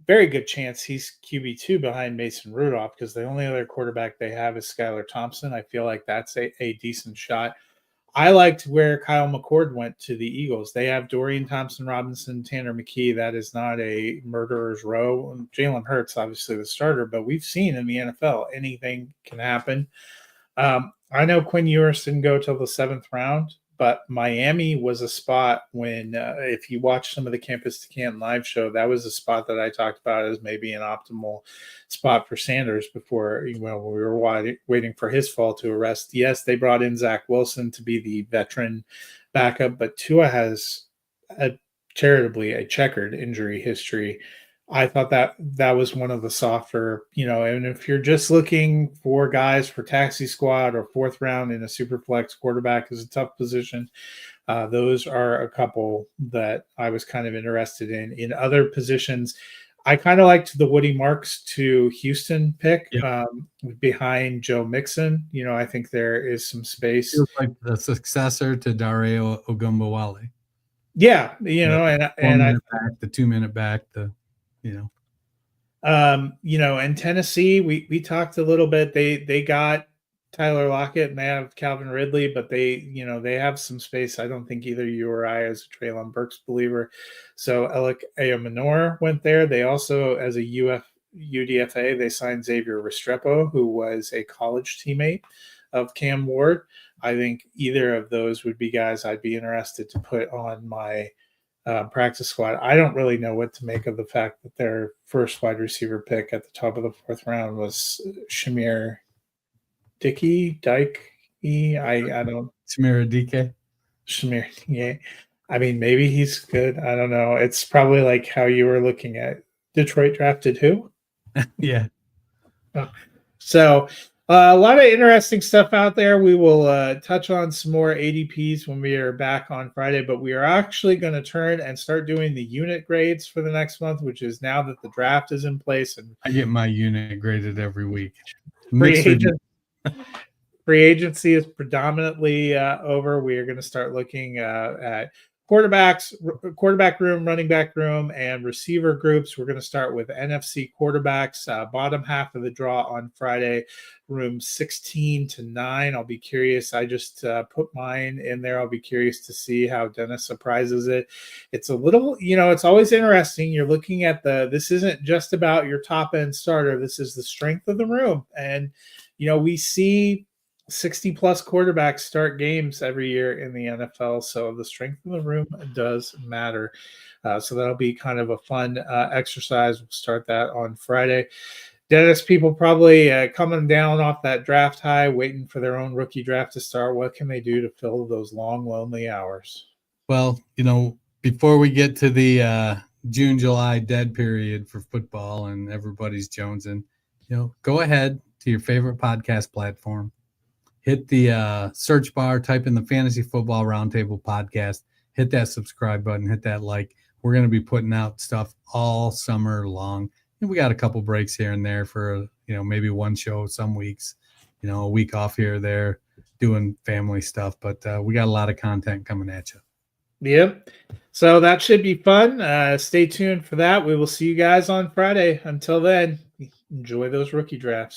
very good chance he's QB2 behind Mason Rudolph, because the only other quarterback they have is Skylar Thompson. I feel like that's a decent shot. I liked where Kyle McCord went to the Eagles. They have Dorian Thompson-Robinson, Tanner McKee. That is not a murderer's row. Jalen Hurts, obviously the starter, but we've seen in the NFL anything can happen. I know Quinn Ewers didn't go till the 7th round, but Miami was a spot when, if you watch some of the Campus to Canton live show, that was a spot that I talked about as maybe an optimal spot for Sanders before, we were waiting for his fall to arrest. Yes, they brought in Zach Wilson to be the veteran backup, but Tua has charitably a checkered injury history. I thought that was one of the softer, and if you're just looking for guys for taxi squad or 4th round in a super flex, quarterback is a tough position. Those are a couple that I was kind of interested in. In other positions, I kind of liked the Woody Marks to Houston pick behind Joe Mixon. I think there is some space. Feels like the successor to Dario Ogunbowale. Yeah, and the 2-minute back, and Tennessee, we talked a little bit. They got Tyler Lockett and they have Calvin Ridley, but they have some space. I don't think either you or I, as a Treylon Burks believer. So Alec Ayamanor went there. They also, as a UDFA, they signed Xavier Restrepo, who was a college teammate of Cam Ward. I think either of those would be guys I'd be interested to put on my practice squad. I don't really know what to make of the fact that their first wide receiver pick at the top of the 4th round was Shamir Dike. I don't. Shamir Dike. Shamir. Yeah. I mean, maybe he's good. I don't know. It's probably like how you were looking at Detroit drafted who? Yeah. So a lot of interesting stuff out there. We will touch on some more ADPs when we are back on Friday, but we are actually going to turn and start doing the unit grades for the next month, which is now that the draft is in place. And I get my unit graded every week. Free agency is predominantly over. We are going to start looking at quarterback room, running back room, and receiver groups. We're going to start with NFC quarterbacks, bottom half of the draw on Friday, room 16 to 9. I'll be curious. I just put mine in there. I'll be curious to see how Dennis surprises it. It's a little, it's always interesting. You're looking at this isn't just about your top end starter. This is the strength of the room. And, we see 60-plus quarterbacks start games every year in the NFL, so the strength of the room does matter. So that'll be kind of a fun exercise. We'll start that on Friday. Dennis, people probably coming down off that draft high, waiting for their own rookie draft to start. What can they do to fill those long, lonely hours? Well, before we get to the June, July dead period for football and everybody's jonesing, go ahead to your favorite podcast platform. Hit the search bar, type in the Fantasy Football Roundtable podcast, hit that subscribe button, hit that like. We're going to be putting out stuff all summer long. And we got a couple breaks here and there for, maybe one show some weeks, a week off here or there doing family stuff. But we got a lot of content coming at you. Yep. So that should be fun. Stay tuned for that. We will see you guys on Friday. Until then, enjoy those rookie drafts.